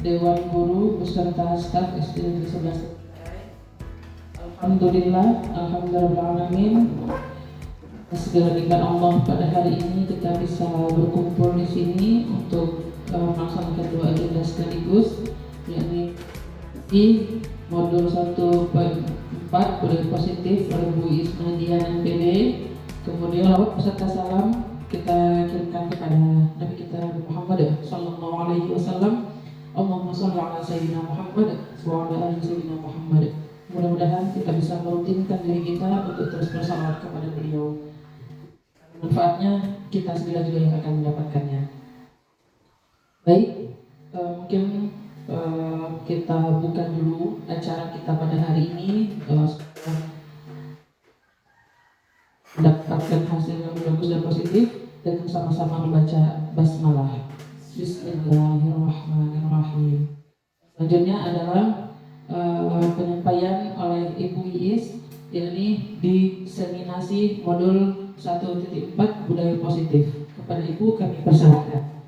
Dewan Guru beserta staf SD Negeri 11. Alhamdulillahirrahmanirrahim. Segala nikmat Allah pada hari ini kita bisa berkumpul di sini untuk melaksanakan dua agenda sekaligus, yakni di modul 1.4 budaya positif oleh Bu Isma Dian MPD. Kemudian lawat peserta salam kita kirimkan kepada Nabi kita Muhammad sallallahu alaihi wasallam. Allahumma shalli ala sayyidina Muhammad wa ala ali sayyidina Muhammad. Mudah-mudahan kita bisa merutinkan diri kita untuk terus bersalawat kepada beliau. Manfaatnya kita sendiri juga yang akan mendapatkannya. Baik, mungkin kita buka dulu acara kita pada hari ini. Mendapatkan hasil yang bagus dan positif dan sama-sama membaca basmalah. Bismillahirrahmanirrahim. Selanjutnya adalah penyampaian oleh Ibu Iis, yakni diseminasi modul 1.4 budaya positif. Kepada Ibu kami persilakan.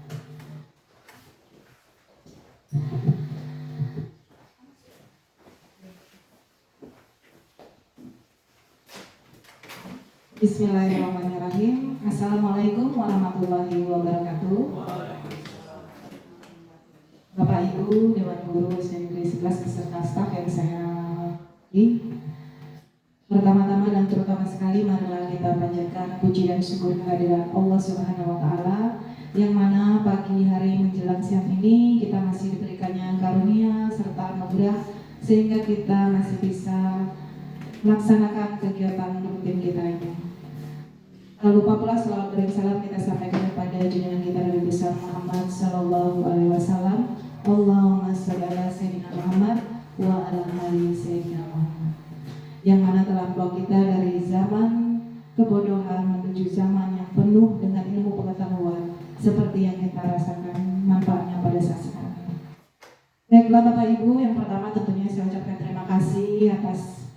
Bismillahirrahmanirrahim. Assalamualaikum warahmatullahi wabarakatuh. Bapak Ibu Dewan Guru SD Negeri 11 beserta staf yang saya hormati. Pertama-tama dan terutama sekali marilah kita panjatkan puji dan syukur kehadiran Allah Subhanahu wa taala yang mana pagi hari menjelang siang ini kita masih diberikannya karunia serta anugerah sehingga kita masih bisa melaksanakan kegiatan rutin kita ini. Tak lupa pula selawat dan salam kita sampaikan kepada junjungan kita Nabi besar Muhammad sallallahu alaihi wasallam. Allahumma shalli ala sayyidina Muhammad wa ala ali sayyidina Muhammad. Yang mana telah membawa kita dari zaman kebodohan menuju zaman yang penuh dengan ilmu pengetahuan seperti yang kita rasakan manfaatnya pada saat sekarang. Baiklah Bapak Ibu, yang pertama tentunya saya ucapkan terima kasih atas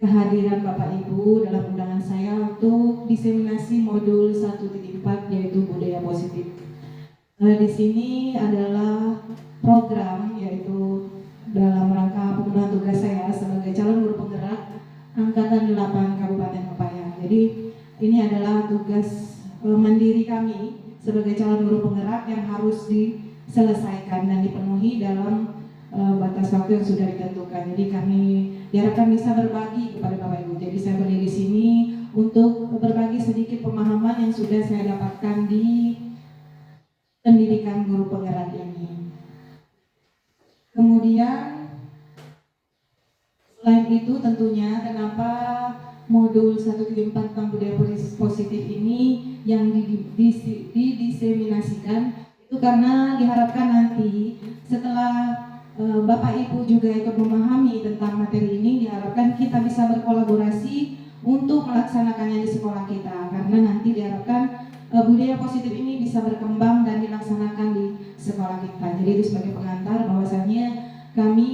kehadiran Bapak Ibu dalam undangan saya untuk diseminasi modul 1.4 yaitu budaya positif. Di sini adalah program yaitu dalam rangka pemenuhan tugas saya sebagai calon guru penggerak Angkatan 8 Kabupaten Pepayang. Jadi ini adalah tugas mandiri kami sebagai calon guru penggerak yang harus diselesaikan dan dipenuhi dalam batas waktu yang sudah ditentukan. Jadi kami diharapkan bisa berbagi kepada Bapak Ibu. Jadi saya berdiri di sini untuk berbagi sedikit pemahaman yang sudah saya dapatkan di pendidikan guru penggerak ini. Kemudian selain itu tentunya kenapa modul 1.4 tentang budaya positif ini yang didiseminasikan itu karena diharapkan nanti setelah Bapak Ibu juga ikut memahami tentang materi ini, diharapkan kita bisa berkolaborasi untuk melaksanakannya di sekolah kita, karena nanti diharapkan budaya positif ini bisa berkembang dan dilaksanakan di sekolah kita. Jadi itu sebagai pengantar bahwasanya kami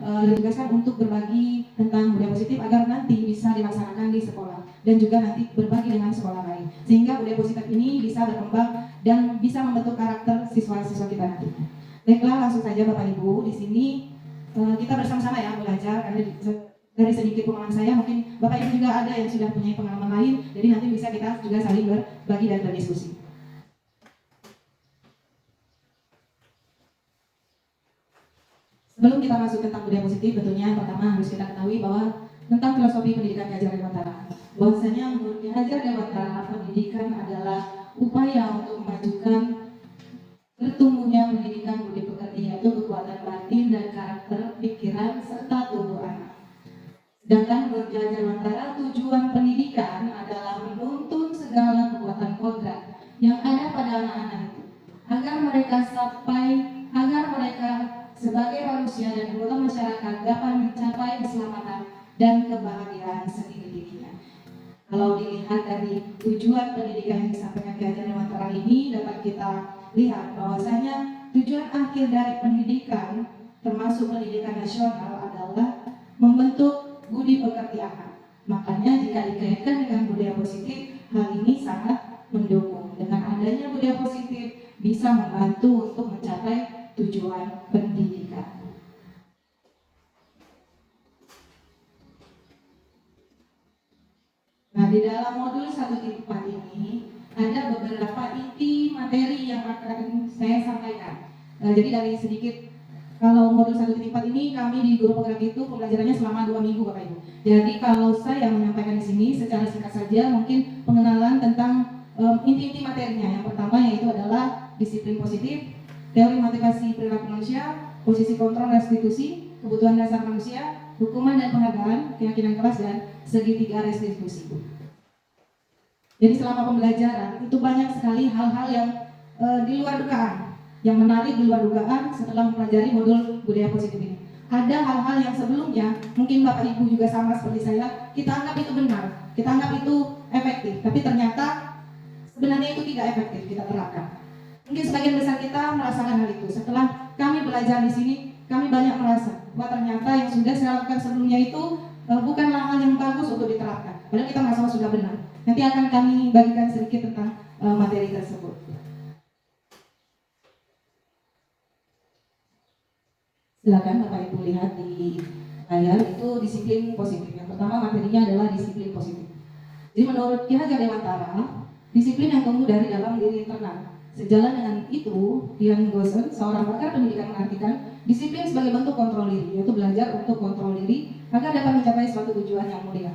ditugaskan untuk berbagi tentang budaya positif agar nanti bisa dilaksanakan di sekolah dan juga nanti berbagi dengan sekolah lain, sehingga budaya positif ini bisa berkembang dan bisa membentuk karakter siswa-siswa kita nanti. Baiklah, langsung saja Bapak Ibu, di sini kita bersama-sama ya belajar, karena dari sedikit pengalaman saya mungkin Bapak Ibu juga ada yang sudah punya pengalaman lain, jadi nanti bisa kita juga saling berbagi dan berdiskusi. Sebelum kita masuk tentang budaya positif, tentunya yang pertama harus kita ketahui bahwa tentang filosofi pendidikan Ki Hajar Dewantara. Bahwasanya menurut Ki Hajar Dewantara, pendidikan adalah upaya untuk memajukan bertumbuhnya pendidikan budi pekerti, yaitu kekuatan batin dan karakter, pikiran, serta tubuh anak. Sedangkan menurut Ki Hajar Dewantara, tujuan pendidikan adalah menuntun segala kekuatan kodrat yang ada pada anak-anak itu, agar mereka sebagai manusia dan anggota masyarakat dapat mencapai keselamatan dan kebahagiaan sendiri-dirinya. Kalau dilihat dari tujuan pendidikan yang disampaikan Ki Hajar Dewantara ini, dapat kita lihat bahwasanya tujuan akhir dari pendidikan, termasuk pendidikan nasional, adalah membentuk budi pekerti anak. Makanya jika dikaitkan dengan budaya positif, hal ini sangat mendukung. Dengan adanya budaya positif bisa membantu untuk mencapai tujuan di dalam modul 1.4 ini ada beberapa inti materi yang akan saya sampaikan. Jadi dari sedikit, kalau modul 1.4 ini kami di Guru Penggerak itu pembelajarannya selama 2 minggu Bapak Ibu. Jadi kalau saya menyampaikan di sini secara singkat saja, mungkin pengenalan tentang inti-inti materinya. Yang pertama yaitu adalah disiplin positif, teori motivasi perilaku manusia, posisi kontrol restitusi, kebutuhan dasar manusia, hukuman dan penghargaan, keyakinan kelas, dan segitiga restitusi. Jadi selama pembelajaran itu banyak sekali hal-hal yang di luar dugaan, yang menarik di luar dugaan setelah mempelajari modul budaya positif ini. Ada hal-hal yang sebelumnya mungkin Bapak Ibu juga sama seperti saya, kita anggap itu benar, kita anggap itu efektif, tapi ternyata sebenarnya itu tidak efektif kita terapkan. Mungkin sebagian besar kita merasakan hal itu. Setelah kami belajar di sini, kami banyak merasa bahwa ternyata yang sudah saya lakukan sebelumnya itu bukanlah hal yang bagus untuk diterapkan. Padahal kita merasa sudah benar. Nanti akan kami bagikan sedikit tentang materi tersebut. Silakan Bapak Ibu lihat di layar, itu disiplin positif. Yang pertama materinya adalah disiplin positif. Jadi menurut Ki Hajar Dewantara, disiplin yang tumbuh dari dalam diri internal. Sejalan dengan itu, Ian Gosen, seorang pakar pendidikan, mengartikan disiplin sebagai bentuk kontrol diri, yaitu belajar untuk kontrol diri agar dapat mencapai suatu tujuan yang mulia,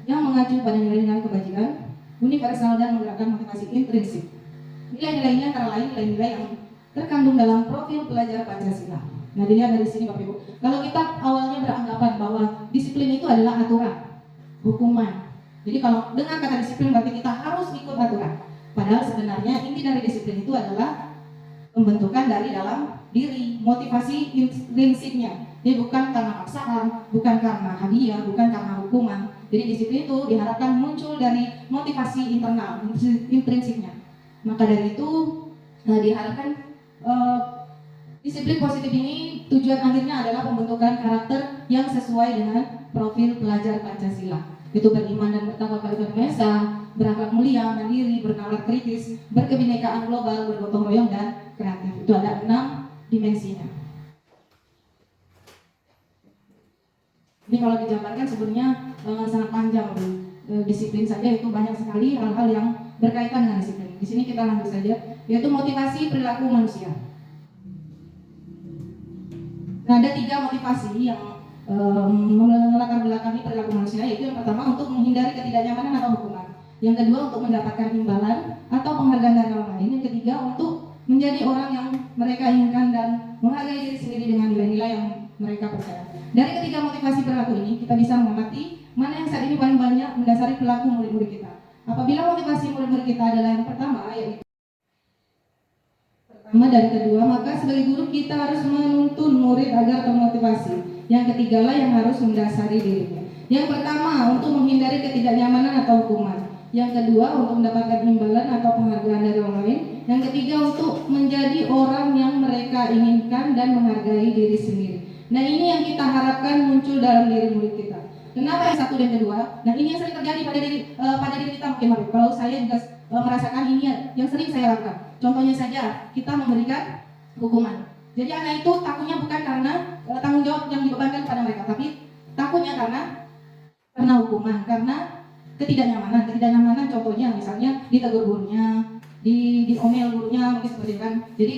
yang mengacu pada nilai-nilai kebajikan, universal, dan menggerakkan motivasi intrinsik. Nilai-nilainya antara lain nilai-nilai yang terkandung dalam profil pelajar Pancasila. Nah, dilihat dari sini Bapak Ibu. Kalau kita awalnya beranggapan bahwa disiplin itu adalah aturan, hukuman. Jadi kalau dengan kata disiplin berarti kita harus ikut aturan. Padahal sebenarnya inti dari disiplin itu adalah pembentukan dari dalam diri, motivasi intrinsiknya. Jadi bukan karena paksaan, bukan karena hadiah, bukan karena hukuman. Jadi disiplin itu diharapkan muncul dari motivasi internal, intrinsiknya. Maka dari itu diharapkan disiplin positif ini tujuan akhirnya adalah pembentukan karakter yang sesuai dengan profil pelajar Pancasila. Itu beriman dan bertakwa pada Tuhan Maha Esa, berakhlak mulia, mandiri, bernalar kritis, berkebinekaan global, bergotong royong, dan kreatif. Itu ada 6 dimensinya. Ini kalau dijabarkan sebenarnya sangat panjang. Disiplin saja itu banyak sekali hal-hal yang berkaitan dengan disiplin. Di sini kita lanjut saja, yaitu motivasi perilaku manusia. Nah, ada 3 motivasi yang melatar belakangi perilaku manusia, yaitu yang pertama untuk menghindari ketidaknyamanan atau hukuman, yang kedua untuk mendapatkan imbalan atau penghargaan dari orang lain, yang ketiga untuk menjadi orang yang mereka inginkan dan menghargai diri sendiri dengan nilai-nilai yang mereka percaya. Dari ketiga motivasi perilaku ini kita bisa mengamati mana yang saat ini paling banyak mendasari perilaku murid-murid kita. Apabila motivasi murid-murid kita adalah yang pertama, yaitu dan kedua, maka sebagai guru kita harus menuntun murid agar termotivasi. Yang ketiga lah yang harus mendasari dirinya. Yang pertama, untuk menghindari ketidaknyamanan atau hukuman. Yang kedua, untuk mendapatkan imbalan atau penghargaan dari orang lain. Yang ketiga, untuk menjadi orang yang mereka inginkan dan menghargai diri sendiri. Nah, ini yang kita harapkan muncul dalam diri murid kita. Kenapa yang satu dan kedua? Nah, ini yang sering terjadi pada diri kita mungkin. Kalau saya juga merasakan ini yang sering saya lakukan. Contohnya saja, kita memberikan hukuman. Jadi anak itu takutnya bukan karena tanggung jawab yang dibebankan kepada mereka, tapi takutnya karena hukuman, karena ketidaknyamanan. Ketidaknyamanan contohnya misalnya ditegur gurunya, diomel gurunya, mungkin seperti itu kan. Jadi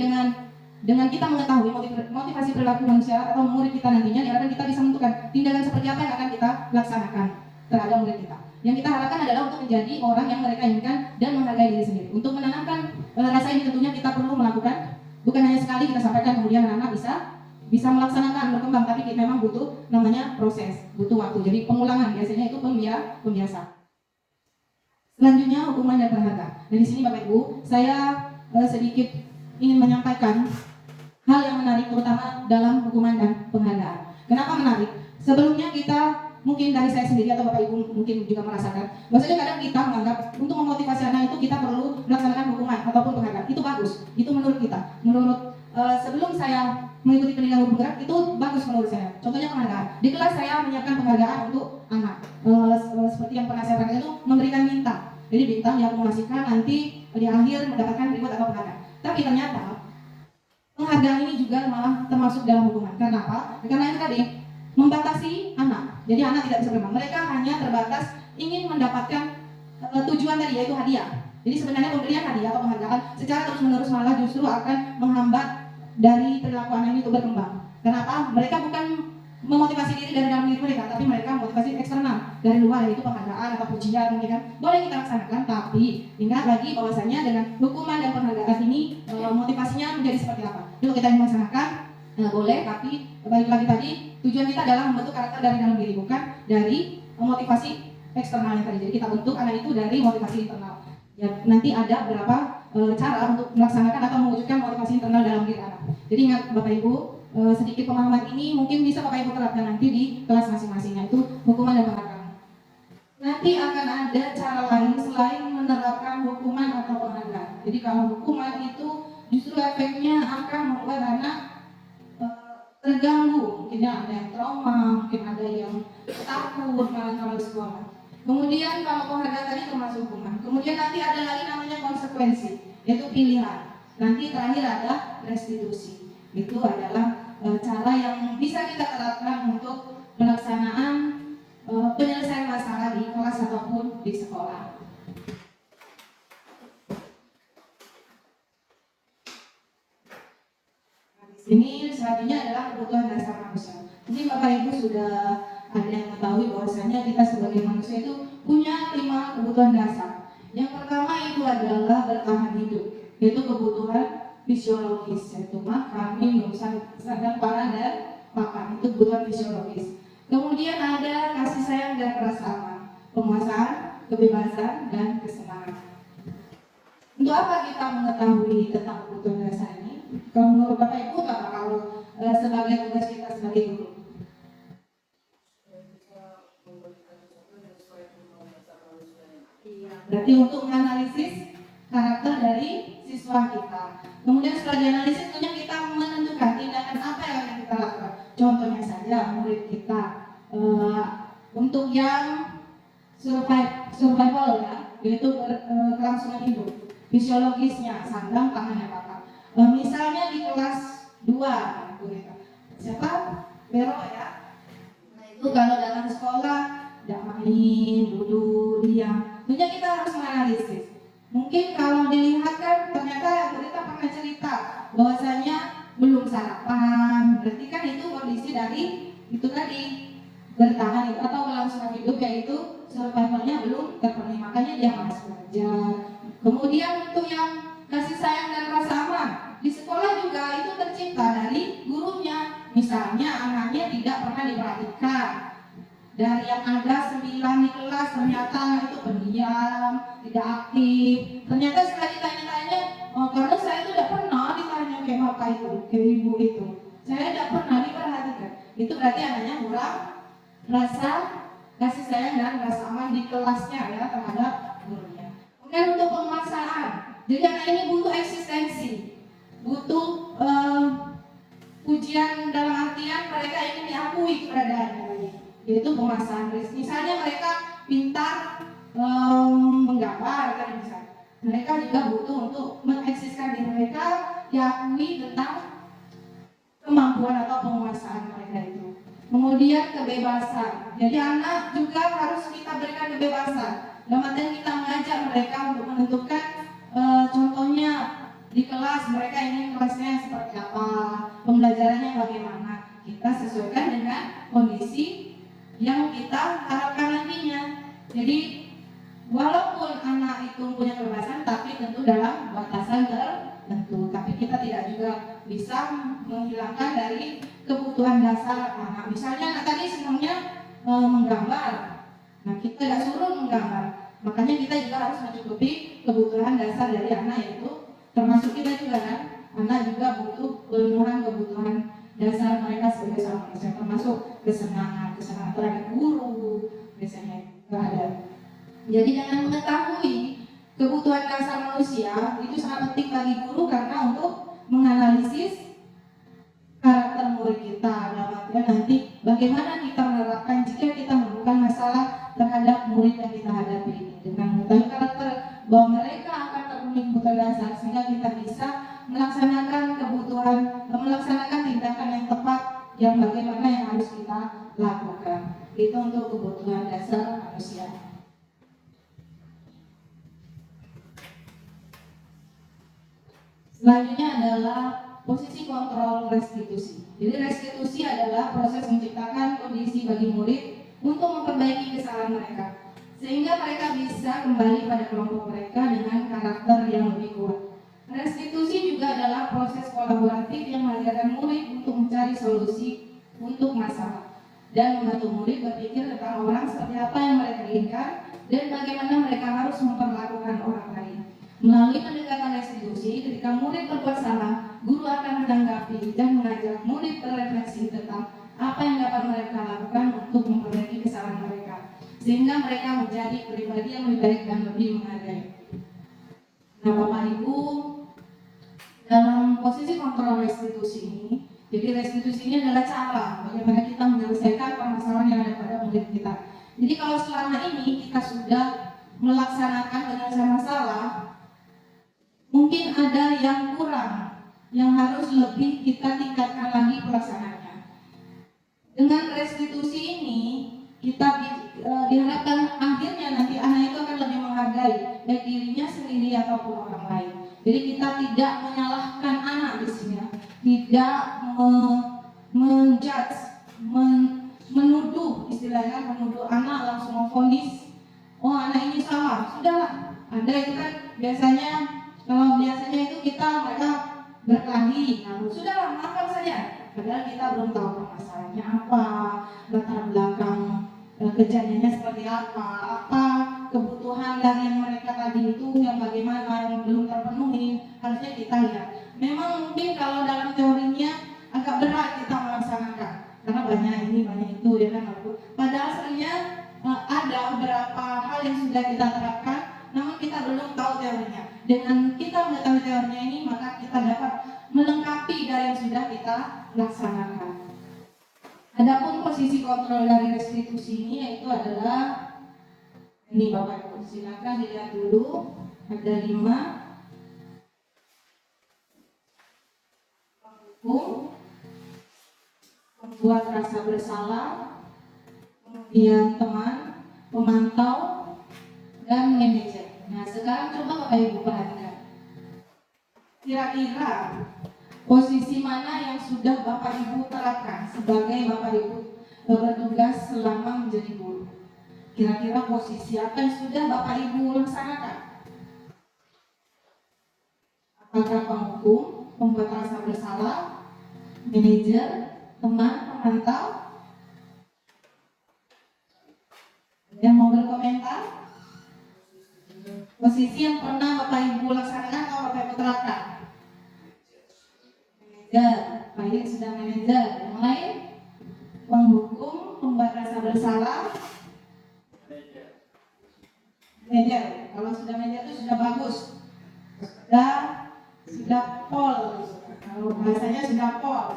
dengan kita mengetahui motivasi perilaku manusia atau murid kita nantinya, diharapkan kita bisa menentukan tindakan seperti apa yang akan kita laksanakan terhadap murid kita. Yang kita harapkan adalah untuk menjadi orang yang mereka inginkan dan menghargai diri sendiri. Untuk menanamkan rasa ini tentunya kita perlu melakukan, bukan hanya sekali kita sampaikan kemudian anak-anak bisa melaksanakan, berkembang, tapi kita memang butuh namanya proses, butuh waktu. Jadi pengulangan biasanya itu pembiasaan. Selanjutnya hukuman dan penghargaan. Nah, di sini Bapak Ibu, saya sedikit ingin menyampaikan hal yang menarik terutama dalam hukuman dan penghargaan. Kenapa menarik? Sebelumnya kita mungkin dari saya sendiri atau Bapak Ibu mungkin juga merasakan bahwasanya kadang kita menganggap untuk memotivasi anak itu kita perlu melaksanakan hukuman ataupun penghargaan. Itu bagus, itu menurut kita. Menurut sebelum saya mengikuti pendidikan guru penggerak itu bagus menurut saya. Contohnya penghargaan. Di kelas saya menyiapkan penghargaan untuk anak. Seperti yang pernah saya lakukan itu memberikan bintang. Jadi bintang yang mengasihkan nanti di akhir mendapatkan reward atau penghargaan. Tapi ternyata penghargaan ini juga malah termasuk dalam hukuman. Karena apa? Karena itu tadi membatasi anak. Jadi anak tidak bisa berkembang. Mereka hanya terbatas ingin mendapatkan tujuan tadi yaitu hadiah. Jadi sebenarnya pemberian hadiah atau penghargaan secara terus-menerus malah justru akan menghambat dari perilaku anak ini untuk berkembang. Kenapa? Mereka bukan memotivasi diri dari dalam diri mereka, tapi mereka motivasi eksternal dari luar, yaitu penghargaan atau pujian mungkin kan. Boleh kita laksanakan, tapi ingat lagi bahwasanya dengan hukuman dan penghargaan ini motivasinya menjadi seperti apa. Yuk kita laksanakan, boleh, tapi balik lagi tadi tujuan kita adalah membentuk karakter dari dalam diri, bukan dari motivasi eksternalnya tadi. Jadi kita bentuk anak itu dari motivasi internal. Ya, nanti ada beberapa cara untuk melaksanakan atau mewujudkan motivasi internal dalam diri anak. Jadi ingat Bapak Ibu, sedikit pemahaman ini mungkin bisa Bapak Ibu terapkan nanti di kelas masing-masing, yaitu hukuman dan penghargaan. Nanti akan ada cara lain selain menerapkan hukuman atau penghargaan. Jadi kalau hukuman itu justru efeknya akan membuat anak terganggu, mungkin ada yang trauma, mungkin ada yang takut malah kalau di sekolah. Kemudian kalau penghargaan tadi termasuk hukuman. Kemudian nanti ada lagi namanya konsekuensi, yaitu pilihan. Nanti terakhir ada restitusi. Itu adalah cara yang bisa kita terapkan untuk pelaksanaan penyelesaian masalah di kelas ataupun di sekolah. Ini selanjutnya adalah kebutuhan dasar manusia. Jadi Bapak Ibu sudah ada yang mengetahui bahwasanya kita sebagai manusia itu punya 5 kebutuhan dasar. Yang pertama itu adalah bertahan hidup, yaitu kebutuhan fisiologis, yaitu makan, minum, dan pangan dan pakan. Itu kebutuhan fisiologis. Kemudian ada kasih sayang dan rasa aman, penguasaan, kebebasan, dan kesenangan. Untuk apa kita mengetahui tentang kebutuhan dasar ini? Kalau menurut Bapak Ibu, apa kalau sebagai tugas kita sebagai guru? Iya, berarti untuk menganalisis karakter dari siswa kita. Kemudian setelah dianalisis, tentunya kita menentukan tindakan apa yang akan kita lakukan. Contohnya saja murid kita untuk yang survival ya, yaitu kelangsungan hidup, fisiologisnya sandang, pangan, dan pakan. Misalnya di kelas 2, siapa? Vero ya. Nah itu kalau dalam sekolah tidak main, duduk, diam. Tentunya kita harus menganalisis. Mungkin kalau dilihat kan ternyata berita pernah cerita bahwasanya belum sarapan, berarti kan itu kondisi dari itu tadi bertahan atau kelangsungan hidup, yaitu survivalnya belum terpenuhi, makanya dia malas belajar. Kemudian untuk yang kasih sayang dan rasa aman di sekolah juga itu tercipta dari gurunya. Misalnya anaknya tidak pernah diperhatikan, dari yang ada 9 di kelas ternyata itu pendiam, tidak aktif. Ternyata setelah ditanya-tanya, karena saya itu tidak pernah ditanya kayak bapak itu, kayak ibu itu, saya tidak pernah diperhatikan. Itu berarti anaknya kurang rasa kasih sayang dan rasa aman di kelasnya ya terhadap gurunya. Kemudian untuk penguasaan, jadi anak ini butuh eksistensi, butuh pujian dalam artian mereka ingin diakui keberadaannya, yaitu penguasaan. Misalnya mereka pintar menggambar kan, misalnya mereka juga butuh untuk mengeksiskan diri mereka, diakui tentang kemampuan atau penguasaan mereka itu. Kemudian kebebasan, jadi anak juga harus kita berikan kebebasan. Dalam artian kita mengajak mereka untuk menentukan, contohnya di kelas mereka ingin kelasnya seperti apa, pembelajarannya bagaimana. Kita sesuaikan dengan kondisi yang kita harapkan nantinya. Jadi walaupun anak itu punya kebebasan, tapi tentu dalam batasan tertentu. Tapi kita tidak juga bisa menghilangkan dari kebutuhan dasar anak. Misalnya anak tadi senangnya menggambar, nah kita tidak suruh menggambar. Makanya kita juga harus mencukupi kebutuhan dasar dari anak, yaitu termasuk kita juga kan, anak juga butuh pemenuhan kebutuhan dasar mereka sebagai seorang manusia, termasuk kesenangan terhadap guru, biasanya juga ada. Jadi dengan mengetahui kebutuhan dasar manusia itu sangat penting bagi guru, karena untuk menganalisis karakter murid kita, dalam artian nanti bagaimana kita menerapkan jika kita menemukan masalah terhadap murid yang kita hadapi ini. Dengan mengetahui karakter bahwa mereka akan terpenuhi kebutuhan dasar, sehingga kita bisa melaksanakan tindakan yang tepat, yang bagaimana yang harus kita lakukan. Itu untuk kebutuhan dasar manusia. Selanjutnya adalah posisi kontrol restitusi. Jadi restitusi adalah proses menciptakan kondisi bagi murid untuk memperbaiki kesalahan mereka, sehingga mereka bisa kembali pada kelompok mereka dengan karakter yang lebih kuat. Restitusi juga adalah proses kolaboratif yang mengajarkan murid untuk mencari solusi untuk masalah dan membantu murid berpikir tentang orang seperti apa yang mereka inginkan dan bagaimana mereka harus memperlakukan orang lain. Melalui pendekatan restitusi, ketika murid berbuat salah, guru akan menanggapi dan mengajak murid berefleksi tentang apa yang dapat mereka lakukan untuk memperbaiki kesalahan mereka, sehingga mereka menjadi pribadi yang lebih baik dan lebih menghargai. Nah, Bapak Ibu, dalam posisi kontrol restitusi ini, jadi restitusi ini adalah cara bagaimana kita menyelesaikan permasalahan yang ada pada murid kita. Jadi kalau selama ini kita sudah melaksanakan penyelesaian masalah, mungkin ada yang kurang, yang harus lebih kita tingkatkan lagi pelaksanaannya. Dengan restitusi ini, kita diharapkan akhirnya nanti anak itu akan lebih menghargai baik dirinya sendiri ataupun orang lain. Jadi kita tidak menyalahkan anak di sini, tidak menjudge, menuduh, istilahnya menuduh anak langsung memvonis, oh anak ini salah, sudahlah. Ada itu kan biasanya, kalau biasanya itu mereka berkelahi, nah sudahlah maafkan saja. Padahal kita belum tahu permasalahannya apa, latar belakang kejadiannya seperti apa kebutuhan dari yang mereka tadi itu yang bagaimana yang belum terpenuhi, harusnya kita lihat. Memang mungkin kalau dalam teorinya agak berat kita melaksanakan karena banyak ini banyak itu ya kan. Padahal sebenarnya ada beberapa hal yang sudah kita terapkan, namun kita belum tahu teorinya. Dengan kita mengetahui teorinya ini, maka kita dapat melengkapi dari yang sudah kita laksanakan. Adapun posisi kontrol dari restitusi ini yaitu adalah ini Bapak Ibu, silakan dilihat dulu, ada 5. Hukum, membuat rasa bersalah, kemudian teman, pemantau, dan manajer. Nah sekarang coba Bapak Ibu perhatikan, kira-kira posisi mana yang sudah Bapak Ibu terapkan sebagai Bapak Ibu bertugas selama menjadi guru? Kira-kira posisi apa yang sudah Bapak Ibu laksanakan? Apakah penghukum, pembuat rasa bersalah, manajer, teman, pemantau? Yang mau berkomentar? Posisi yang pernah Bapak Ibu laksanakan atau Bapak Ibu terapkan? Manajer, baik sudah manajer. Yang lain? Penghukum, pembuat rasa bersalah, manajer. Kalau sudah manajer itu sudah bagus, sudah pol. Kalau bahasanya sudah pol.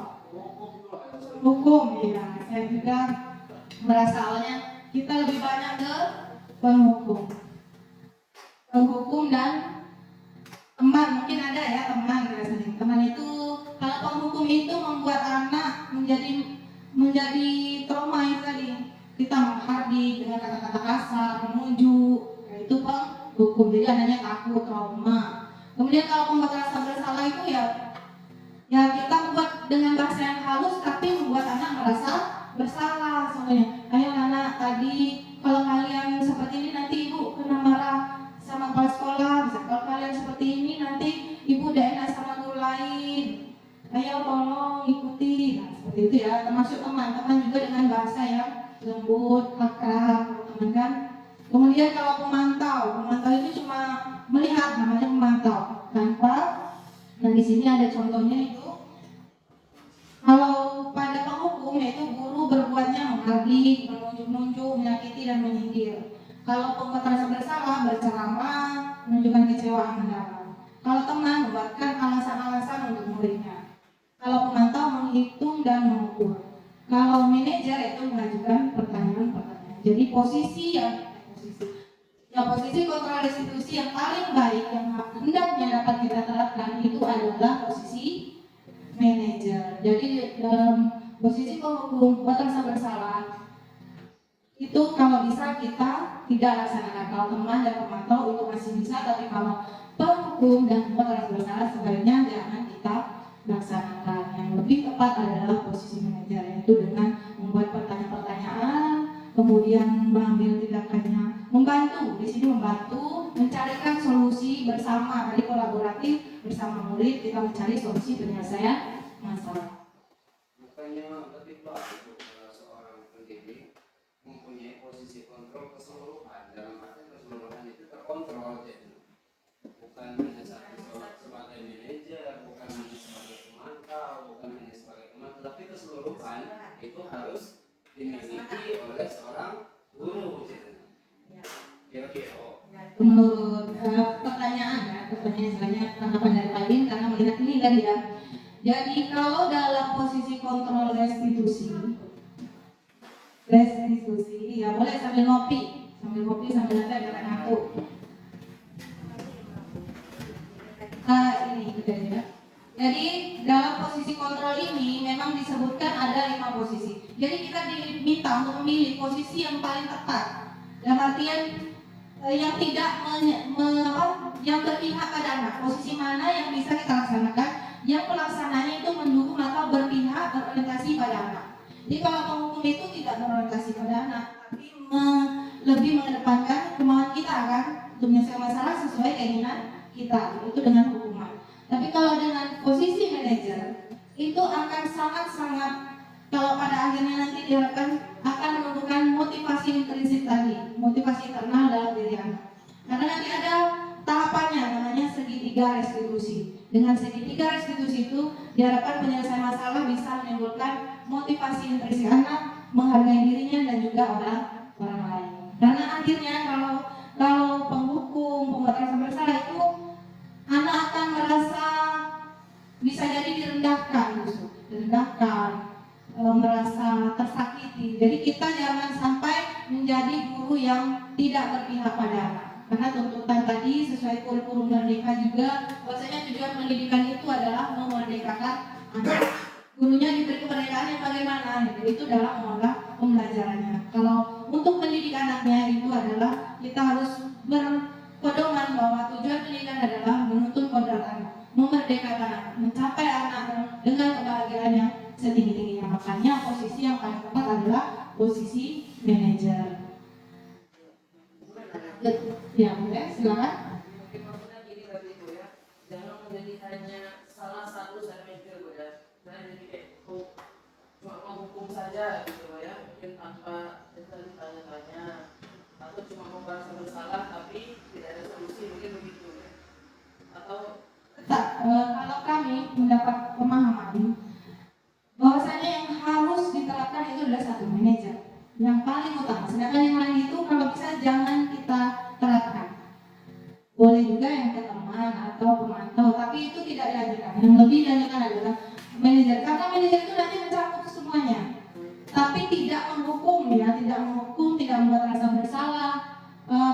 Hukum, ya. Saya juga berasalnya kita lebih banyak ke penghukum. Penghukum dan teman, mungkin ada ya teman rasanya. Teman itu, kalau penghukum itu membuat anak menjadi trauma yang tadi. Kita menghardik dengan kata-kata kasar, menunjuk, itu penghukum. Jadi anaknya takut, trauma. Kemudian kalau pembuat rasa bersalah itu ya kita buat dengan bahasa yang halus tapi membuat anak merasa bersalah. Contohnya, ayo anak tadi kalau kalian seperti ini nanti ibu kena marah sama kepala sekolah. Kalau kalian seperti ini nanti ibu udah enak sama guru lain. Ayo tolong ikuti. Nah, seperti itu ya. Termasuk teman-teman juga dengan bahasa yang lembut, akrab, teman kan. Kemudian kalau pemantau itu cuma melihat, namanya pemantau tanpa. Nah di sini ada contohnya itu. Kalau pada penghukum yaitu guru berbuatnya menghardik, menunjuk-nunjuk, menyakiti dan menyindir. Kalau pembuat rasa bersalah berceramah, menunjukkan kecewaan mendalam. Kalau teman membuatkan alasan-alasan untuk muridnya. Kalau pemantau menghitung dan mengukur. Kalau manajer itu mengajukan pertanyaan-pertanyaan. Jadi posisi kontrol restitusi yang paling baik yang hendaknya dapat kita terapkan itu adalah posisi manajer. Jadi dalam posisi penghukum buat rasa bersalah itu kalau bisa kita tidak laksanakan. Kalau teman dan pemantau itu masih bisa, tapi kalau penghukum dan buat rasa bersalah sebaiknya kemudian mengambil tindakannya, membantu di sini, membantu mencarikan solusi bersama, tadi kolaboratif bersama murid kita mencari solusi penyelesaian masalah. Bukannya lebih baik seorang pendidik mempunyai posisi kontrol keseluruhan, dalam arti keseluruhan itu terkontrol, jadi bukan hanya sebagai manajer, bukan hanya sebagai pemantau, bukan hanya sebagai pemantau, tapi keseluruhan itu harus dimiliki oleh seorang guru. Kira-kira Menurut pertanyaan sebenarnya tanggapan dari Pak Din, karena melihat ini kan ya. Jadi kalau dalam posisi kontrol restitusi ya boleh sambil ngopi sambil nanti ada aku. Ini gitu ya. Jadi dalam posisi kontrol ini memang disebutkan ada 5 posisi. Jadi kita diminta untuk memilih posisi yang paling tepat. Dalam artian yang tidak yang berpihak pada anak. Posisi mana yang bisa kita laksanakan? Yang pelaksananya itu mendukung atau berpihak berorientasi pada anak. Jadi kalau penghukum itu tidak berorientasi pada anak, tapi lebih mengedepankan kemauan kita kan untuk menyelesaikan masalah sesuai keinginan kita, itu dengan hukuman. Tapi kalau dengan posisi manajer itu akan sangat-sangat, kalau pada akhirnya nanti diharapkan akan menentukan motivasi intrinsik tadi, motivasi internal dalam diri anak. Karena nanti ada tahapannya namanya segitiga restitusi. Dengan segitiga restitusi itu diharapkan penyelesaian masalah bisa menimbulkan motivasi intrinsik anak, menghargai dirinya dan juga orang lain. Karena akhirnya kalau penghukum, pembatasan bersalah itu anak akan merasa bisa jadi direndahkan, merasa tersakiti. Jadi kita jangan sampai menjadi guru yang tidak berpihak pada anak. Karena tuntutan tadi sesuai kurikulum Merdeka juga, bahwasanya tujuan pendidikan itu adalah memerdekakan anak. Gurunya diberi kemerdekaan yang bagaimana? Itu dalam mengolah pembelajarannya. Kalau untuk mendidik anaknya itu adalah kita harus berpedoman bahwa tujuan pendidikan adalah menuntun kodrat anak, memerdekakan anak, mencapai anak dengan kebahagiaan yang setinggi-tingginya. Makanya posisi yang paling tepat adalah posisi manajer. Ya, boleh, silakan. maksudnya gini tadi Bu ya, jangan menjadi hanya salah satu manajer Bu ya. Nah jadi kayak cuma menghukum saja gitu ya, mungkin tanpa ditanya-tanya, atau cuma membahas bersalah tapi tidak ada solusi, mungkin begitu ya. Atau Kalau kami mendapat pemahaman bahwasanya yang harus diterapkan itu adalah satu manajer yang paling utama, sedangkan yang lain itu kalau bisa jangan kita terapkan. Boleh juga yang ke teman atau pemantau, tapi itu tidak dianjurkan. Yang lebih dianjurkan adalah manajer, karena manajer itu nanti mencakup semuanya, tapi tidak menghukum ya, tidak membuat rasa bersalah.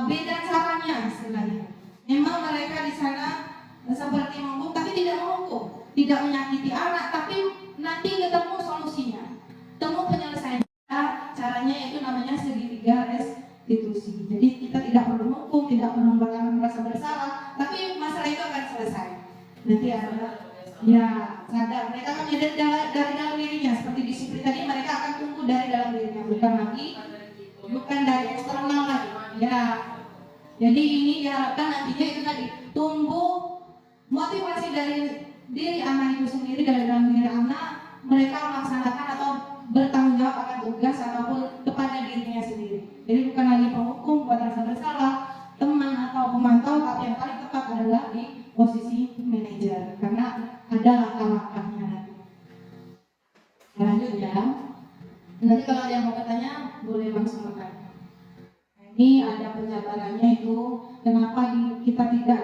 Beda caranya istilahnya. Memang mereka di sana seperti menghukum, tapi tidak menghukum, tidak menyakiti anak, tapi nanti ketemu solusinya, temu penyelesaian. Caranya itu namanya segitiga restitusi. Jadi kita tidak perlu menghukum, tidak perlu membuat anak merasa bersalah, tapi masalah itu akan selesai. Nanti adalah ya sadar, mereka akan menjadi dari dalam dirinya, seperti disiplin tadi, mereka akan tumbuh dari dalam dirinya, bukan dari eksternal lagi. Ya, jadi ini diharapkan nantinya itu tadi tumbuh motivasi dari diri anak itu sendiri, dari dalam diri anak, mereka melaksanakan atau bertanggung jawab akan tugas ataupun kepada dirinya sendiri. Jadi bukan lagi penghukum buat rasa bersalah, teman atau pemantau, tapi yang paling tepat adalah di posisi manajer, karena ada langkah-langkahnya. Lanjut ya. Nanti kalau ada yang mau bertanya boleh langsung bertanya. Ini ada penjabarannya itu kenapa kita tidak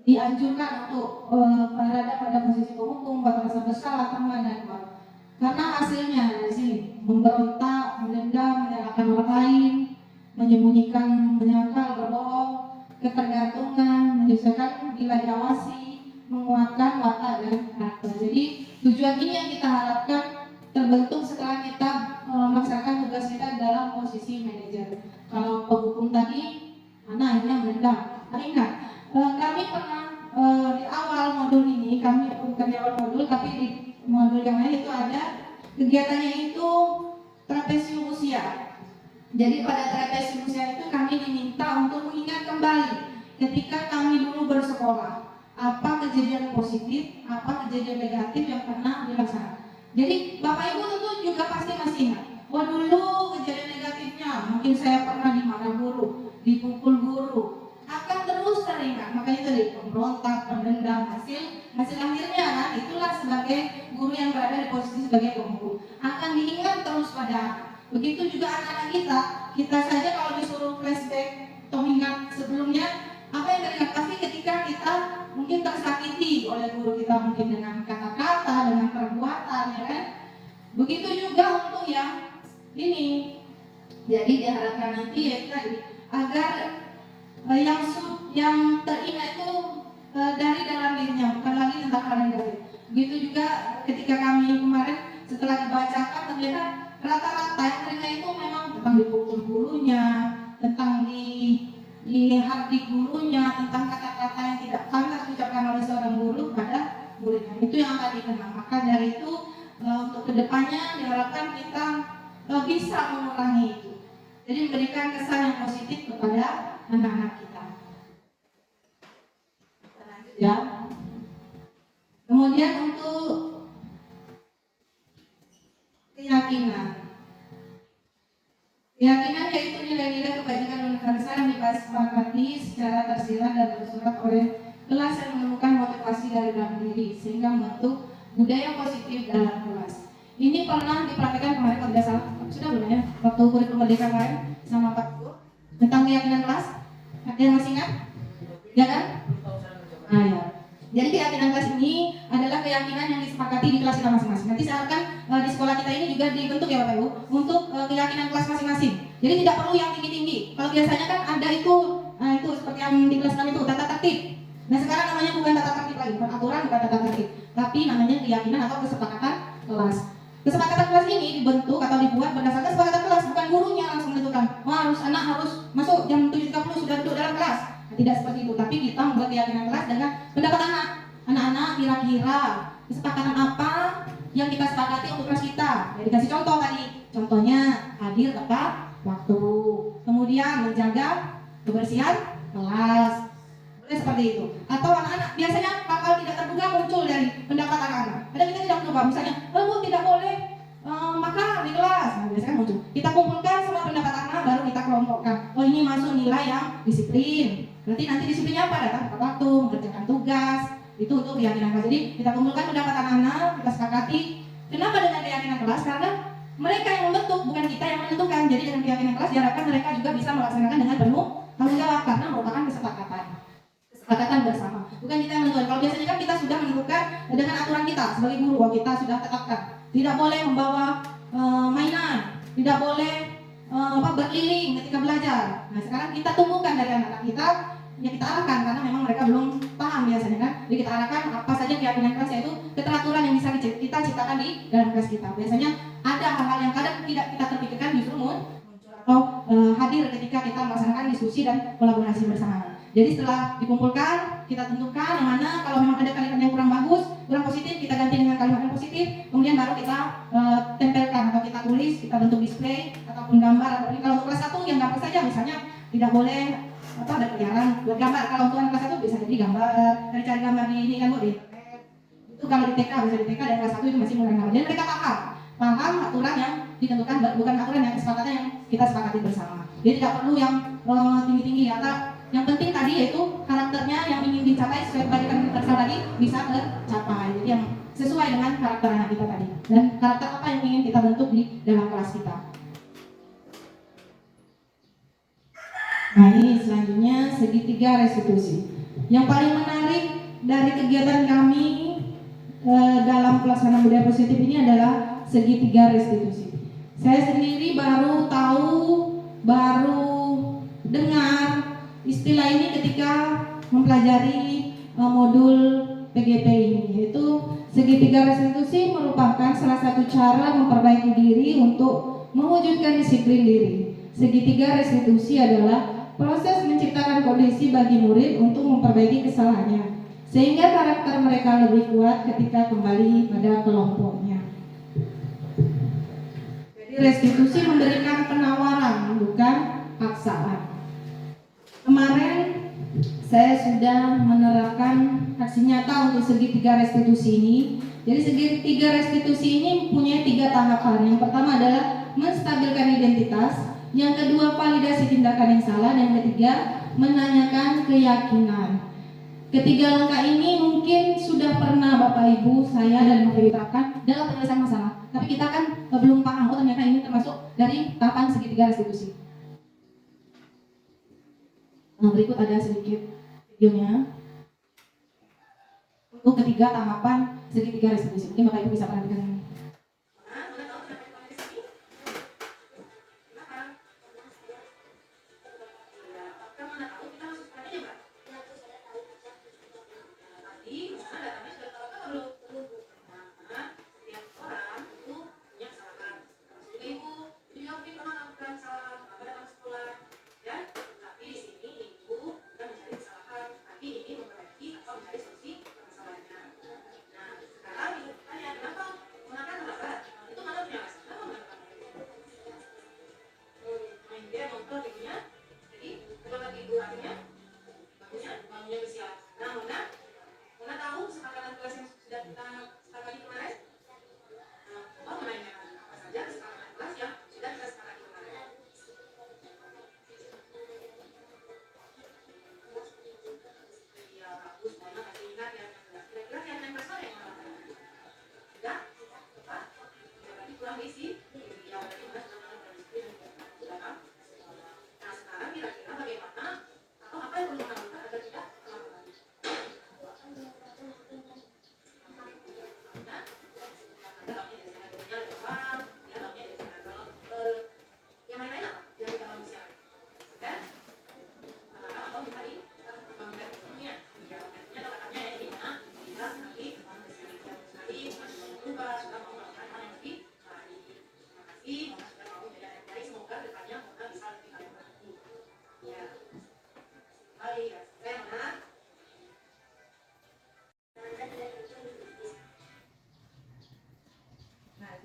dianjurkan untuk berada pada posisi penghukum, buat rasa bersalah, teman dan kawan. Karena hasilnya di sini memberontak, mendendam, menyalahkan orang lain, menyembunyikan, menyangkal, berbohong, ketergantungan, menyusahkan bila diawasi, menguatkan watak dan karakter. Jadi tujuan ini yang kita harapkan terbentuk setelah kita melaksanakan tugas kita dalam posisi manajer. Kalau penghukum tadi, anak akhirnya mendendam. Ingat, kami pernah di awal modul ini, kami bukan di awal modul, tapi di modul yang lain itu ada kegiatannya itu trapesium usia. Jadi pada trapesium usia itu kami diminta untuk mengingat kembali ketika kami dulu bersekolah, apa kejadian positif, apa kejadian negatif yang pernah dilaksanakan. Jadi Bapak Ibu tentu juga pasti masih ingat, oh dulu kejadian negatifnya, mungkin saya pernah dimarah guru, dipukul guru, akan terus teringat. Makanya tadi pemberontak, pendendam, hasil akhirnya kan itulah sebagai guru yang berada di posisi sebagai pemukul akan diingat terus pada anak. Begitu juga anak-anak kita saja kalau disuruh flashback atau ingat sebelumnya, apa yang teringat pasti ketika kita mungkin tersakiti oleh guru kita, mungkin dengan kata-kata, dengan perbuatan, ya kan? Begitu juga untuk yang ini. Jadi diharapkan nanti ya tadi agar yang teringat itu dari dalam dirinya, bukan lagi tentang hal negatif. Begitu juga ketika kami kemarin setelah dibacakan ternyata rata-rata yang teringat itu memang tentang dipukul gurunya, tentang dihardik gurunya, tentang kata-kata yang tidak pantas diucapkan oleh seorang guru pada muridnya. Itu yang akan dikenang. Maka dari itu untuk kedepannya diharapkan kita bisa mengurangi itu. Jadi memberikan kesan yang positif kepada anak-anak kita. Ya. Kemudian untuk keyakinan yaitu nilai-nilai kebajikan universal yang disepakati secara tersirat dan tersurat oleh kelas yang menemukan motivasi dari dalam diri sehingga membentuk budaya positif dalam kelas. Ini pernah dipraktikkan kemarin kalau tidak salah, sudah belum ya? Waktu kurikulum merdeka kemarin sama Pak Guru tentang keyakinan kelas. Ada yang masih ingat? Ya kan? Ya. Jadi keyakinan kelas ini adalah keyakinan yang disepakati di kelas kita masing-masing. Nanti saya akan di sekolah kita ini juga dibentuk ya Bapak Ibu untuk keyakinan kelas masing-masing. Jadi tidak perlu yang tinggi-tinggi. Kalau biasanya kan ada itu seperti yang di kelas kami itu tata tertib. Nah sekarang namanya bukan tata tertib lagi, bukan aturan, bukan tata tertib, tapi namanya keyakinan atau kesepakatan kelas. Kesepakatan kelas ini dibentuk atau dibuat berdasarkan kesepakatan kelas, bukan gurunya langsung menentukan. Anak harus masuk jam 7.30 sudah duduk dalam kelas. Nah, tidak seperti itu, tapi kita membuat keyakinan kelas dengan pendapat anak-anak kira-kira kesepakatan apa yang kita sepakati untuk kelas kita. Ya, dikasih contoh tadi, contohnya hadir tepat waktu, kemudian menjaga kebersihan kelas. Seperti itu. Atau anak-anak biasanya bakal tidak terduga muncul dari pendapat anak-anak. Ada kita tidak terduga, misalnya, Bu tidak boleh makan di kelas. Nah, biasanya muncul. Kita kumpulkan semua pendapat anak, baru kita kelompokkan. Oh ini masuk nilai yang disiplin. Berarti nanti disiplinnya apa? Datang tepat waktu, mengerjakan tugas. Itu untuk keyakinan kelas. Jadi kita kumpulkan pendapat anak-anak, kita sepakati. Kenapa dengan keyakinan kelas? Karena mereka yang membentuk, bukan kita yang menentukan. Jadi dengan keyakinan kelas diharapkan mereka juga bisa melaksanakan dengan penuh tanggung jawab karena merupakan kesepakatan bersama. Bukan kita yang menentukan. Kalau biasanya kan kita sudah menentukan dengan aturan kita sebagai guru, bahwa kita sudah tetapkan tidak boleh membawa mainan, tidak boleh berkeliling ketika belajar. Nah sekarang kita tumbuhkan dari anak-anak kita, ya kita arahkan karena memang mereka belum paham biasanya kan. Jadi kita arahkan apa saja keyakinan kelas, yaitu keteraturan yang bisa kita ciptakan di dalam kelas kita. Biasanya ada hal-hal yang kadang tidak kita terpikirkan justru muncul atau hadir ketika kita melaksanakan diskusi dan kolaborasi bersama. Jadi setelah dikumpulkan, kita tentukan yang mana kalau memang ada kalimat yang kurang bagus, kurang positif, kita ganti dengan kalimat yang positif, kemudian baru kita tempelkan atau kita tulis, kita bentuk display ataupun gambar. Atau kalau untuk kelas 1 yang gambar saja, misalnya tidak boleh ada keliaran buat gambar. Kalau untuk kelas 1 bisa jadi gambar, cari gambar di ini kan Bu, di internet. Itu kalau di TK bisa di TK, dan kelas 1 itu masih menggunakan gambar. Jadi mereka paham aturan yang ditentukan, bukan aturan yang kesepakatan yang kita sepakati bersama. Jadi tidak perlu yang tinggi-tinggi atau yang penting tadi yaitu karakternya yang ingin dicapai sesuai kebajikan universal tadi bisa tercapai. Jadi yang sesuai dengan karakter anak kita tadi dan karakter apa yang ingin kita bentuk di dalam kelas kita. Nah ini selanjutnya segitiga restitusi. Yang paling menarik dari kegiatan kami dalam pelaksanaan budaya positif ini adalah segitiga restitusi. Saya sendiri baru dengar istilah ini ketika mempelajari modul PGP ini, yaitu segitiga restitusi merupakan salah satu cara memperbaiki diri untuk mewujudkan disiplin diri. Segitiga restitusi adalah proses menciptakan kondisi bagi murid untuk memperbaiki kesalahannya, sehingga karakter mereka lebih kuat ketika kembali pada kelompoknya. Jadi restitusi memberikan penawaran, bukan paksaan. Kemarin saya sudah menerapkan aksi nyata untuk segitiga restitusi ini. Jadi segitiga restitusi ini mempunyai 3 tahapan. Yang pertama adalah menstabilkan identitas, yang kedua validasi tindakan yang salah, dan yang ketiga menanyakan keyakinan. Ketiga langkah ini mungkin sudah pernah Bapak Ibu saya dan Bapak Ibu terapkan dalam penyelesaian masalah. Tapi kita kan belum paham, oh ternyata ini termasuk dari tahapan segitiga restitusi. Berikut ada sedikit videonya untuk ketiga tahapan segitiga restitusi. Mungkin Bapak Ibu bisa perhatikan.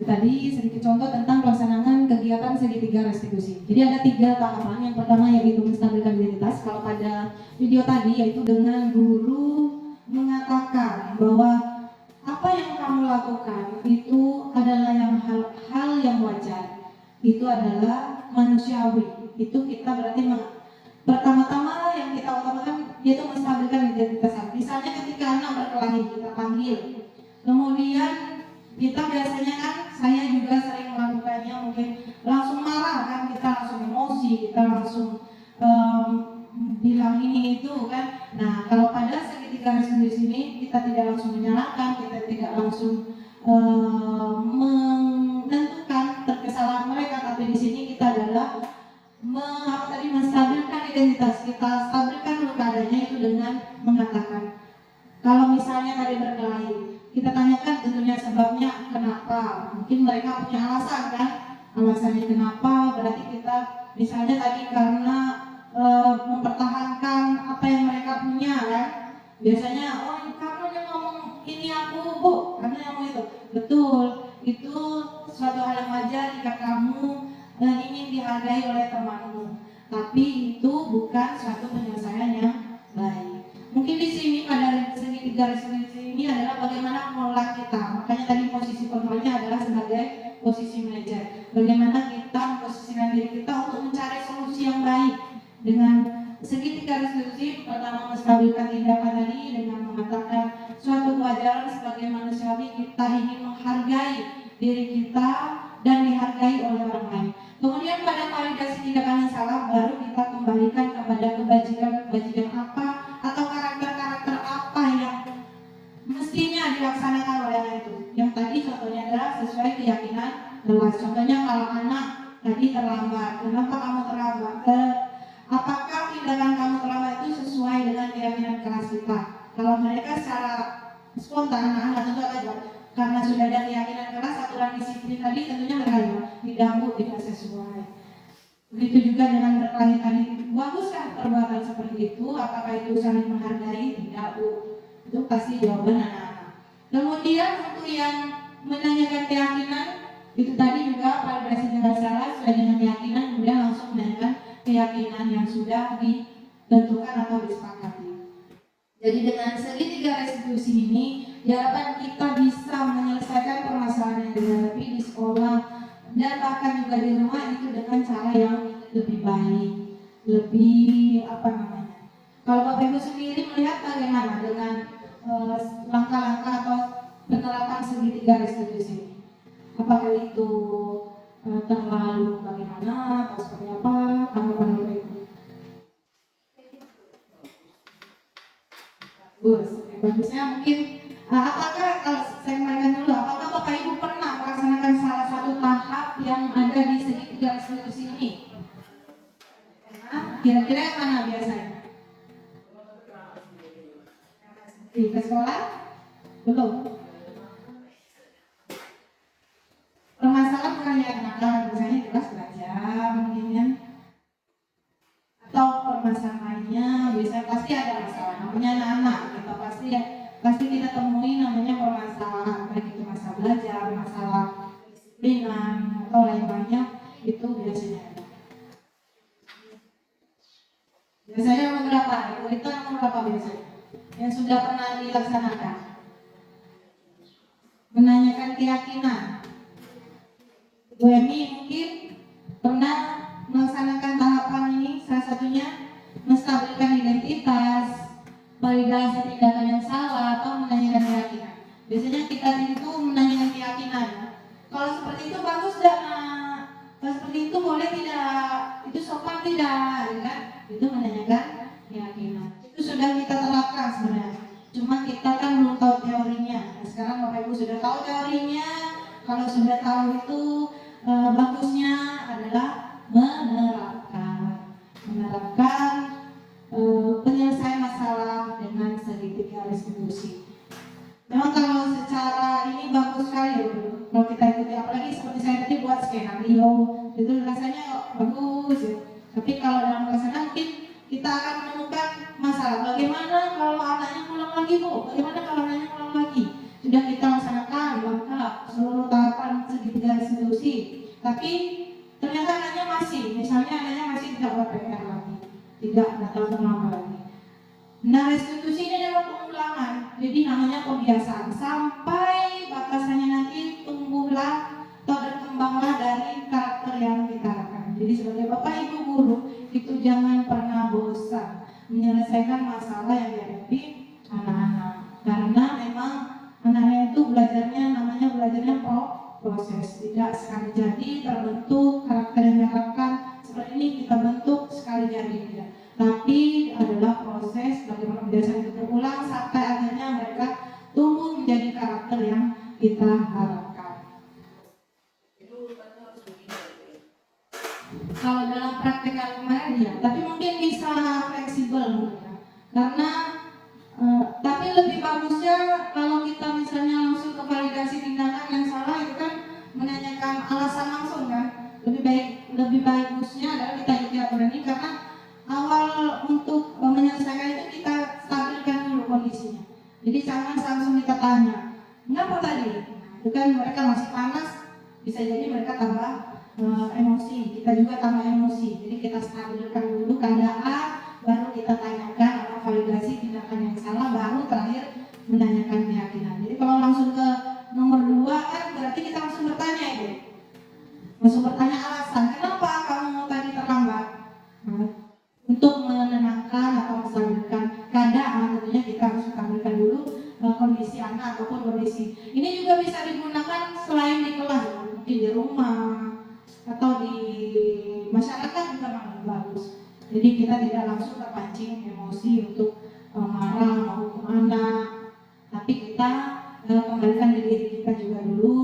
Tadi sedikit contoh tentang pelaksanaan kegiatan segitiga restitusi. Jadi ada 3 tahapan. Yang pertama yaitu menstabilkan identitas. Kalau pada video tadi yaitu dengan guru mengatakan bahwa apa yang kamu lakukan itu adalah hal yang wajar. Itu adalah manusiawi. Itu kita berarti pertama-tama yang kita utamakan yaitu menstabilkan identitas. Misalnya ketika anak berkelahi kita panggil. Kemudian kita biasanya kan, saya juga sering melakukannya, mungkin langsung marah kan, kita langsung emosi, kita langsung bilang ini itu kan. Nah kalau pada segitiga restitusi ini kita tidak langsung menyalahkan, kita tidak langsung menentukan kesalahan mereka, tapi di sini kita adalah menstabilkan identitas kita, stabilkan dulu keadaannya itu dengan mengatakan, kalau misalnya tadi berkelahi, kita tanyakan tentunya sebabnya kenapa. Mungkin mereka punya alasan kan, alasannya kenapa, berarti kita misalnya tadi karena mempertahankan apa yang mereka punya kan. Biasanya, oh karena dia ngomong ini aku bu, karena yang ngomong itu. Betul, itu suatu hal yang wajar jika kamu ingin dihargai oleh temanmu. Tapi itu bukan suatu penyelesaian yang baik. Mungkin di sini pada segitiga restitusi ini adalah bagaimana mengelola kita. Makanya tadi posisi kontrolnya adalah sebagai posisi manajer. Bagaimana kita memposisikan diri kita untuk mencari solusi yang baik. Dengan segitiga restitusi, pertama menstabilkan tindakan tadi dengan mengatakan suatu kewajaran sebagai manusiawi, kita ingin menghargai diri kita dan dihargai oleh orang lain. Kemudian pada validasi tindakan yang salah, baru kita kembalikan kepada kebajikan apa atau karakter-karakter apa yang mestinya dilaksanakan oleh anak itu. Yang tadi contohnya adalah sesuai keyakinan kelas. Contohnya kalau anak tadi terlambat, kenapa kamu terlambat? Apakah tindakan kamu terlambat itu sesuai dengan keyakinan kelas kita? Kalau mereka secara spontan, anak tentu aja karena sudah ada keyakinan kelas, aturan disiplin tadi tentunya mereka tidak tidak sesuai. Begitu juga dengan berkelahi tadi, baguskah perbuatan seperti itu? Apakah itu saling menghargai? Tidak, Bu. Itu pasti jawaban anak-anak. Kemudian untuk yang menanyakan keyakinan, Itu tadi juga validasi dengan salah sesuai dengan keyakinan, kemudian langsung menanyakan keyakinan yang sudah ditentukan atau disepakati. Jadi dengan segitiga restitusi ini, diharapkan kita bisa menyelesaikan permasalahan yang dihadapi di sekolah dan bahkan juga di rumah itu dengan cara yang lebih baik, lebih Kalau Bapak Ibu sendiri melihat bagaimana dengan langkah-langkah atau penerapan segitiga restitusi ini? Apakah itu terlalu bagaimana atau seperti apa? Tanggapan Bapak Ibu? Bagusnya mungkin apakah kalau saya kembalikan dulu, apakah Bapak Ibu pernah melaksanakan salah satu tahap yang ada di segitiga restitusi ini? Kira-kira yang mana biasanya? Di sekolah? Belum. Permasalahan bukan yang nakal, misalnya di kelas belajar mungkin ya. Atau permasalahannya biasanya pasti ada masalah, namanya anak-anak gitu, pasti kita temui namanya permasalahan, baik itu masalah belajar, masalah disiplinan atau lain-lainnya, itu biasanya ada. Biasanya nomor berapa? Itu nomor berapa biasanya? Yang sudah pernah dilaksanakan? Menanyakan keyakinan. Bu Emi mungkin pernah melaksanakan tahapan ini, salah satunya menstabilkan identitas, validasi tindakan yang salah, atau menanyakan keyakinan. Biasanya kita itu menanyakan keyakinan. Kalau seperti itu bagus dan kalau seperti itu boleh tidak, itu sopan tidak, ya kan? Itu menanyakan keyakinan. Itu sudah kita terapkan sebenarnya. Cuma kita kan belum tahu teorinya. Nah, sekarang Bapak Ibu sudah tahu teorinya. Kalau sudah tahu itu bagusnya adalah menerapkan penyelesaian masalah dengan segitiga restitusi. Memang kalau secara ini bagus sekali kalau kita ikuti, apalagi seperti saya tadi buat skenario itu rasanya bagus ya. Tapi kalau dalam pelaksanaan mungkin kita akan menemukan masalah. Bagaimana kalau anaknya pulang lagi Bu? Bagaimana kalau anaknya pulang lagi? Sudah kita laksanakan lengkap seluruh tahapan segitiga restitusi, tapi ternyata anaknya masih tidak buat PR lagi, tidak datang terlambat lagi. Nah, restitusi ini adalah pengulangan, jadi namanya pembiasaan sampai batasannya nanti tumbuhlah atau berkembanglah dari karakter yang kita harapkan. Jadi sebagai Bapak Ibu guru itu jangan pernah bosan menyelesaikan masalah yang dihadapi anak-anak, karena memang anaknya itu belajarnya proses, tidak sekali jadi terbentuk karakter yang diharapkan seperti ini kita bentuk sekali jadi tidak, tapi adalah proses bagaimana kebiasaan itu berulang sampai akhirnya mereka tumbuh menjadi karakter yang kita harapkan. Kalau dalam praktek kemarin ya, tapi mungkin bisa fleksibel ya. Karena tapi lebih bagusnya kalau kita misalnya langsung ke validasi tindakan yang salah itu kan menanyakan alasan langsung kan. Lebih bagusnya adalah kita ikuti aturan ini, karena awal untuk menyelesaikan itu kita stabilkan dulu kondisinya. Jadi jangan langsung kita tanya, kenapa tadi? Nah, itu kan mereka masih panas, bisa jadi mereka tambah emosi, kita juga tambah emosi. Jadi kita stabilkan dulu keadaan, baru kita tanyakan atau validasi tindakan yang salah, baru terakhir menanyakan keyakinan. Jadi kalau langsung ke nomor 2 kan berarti kita langsung bertanya itu, langsung bertanya alasan kenapa kamu tadi terlambat. Nah, untuk menenangkan atau menstabilkan keadaan, tentunya kita harus stabilkan dulu kondisi anak ataupun kondisi. Ini juga bisa digunakan selain di kelas, mungkin di rumah atau di masyarakat juga bagus. Jadi kita tidak langsung terpancing emosi untuk marah menghukum anak, tapi kita kembalikan diri kita juga dulu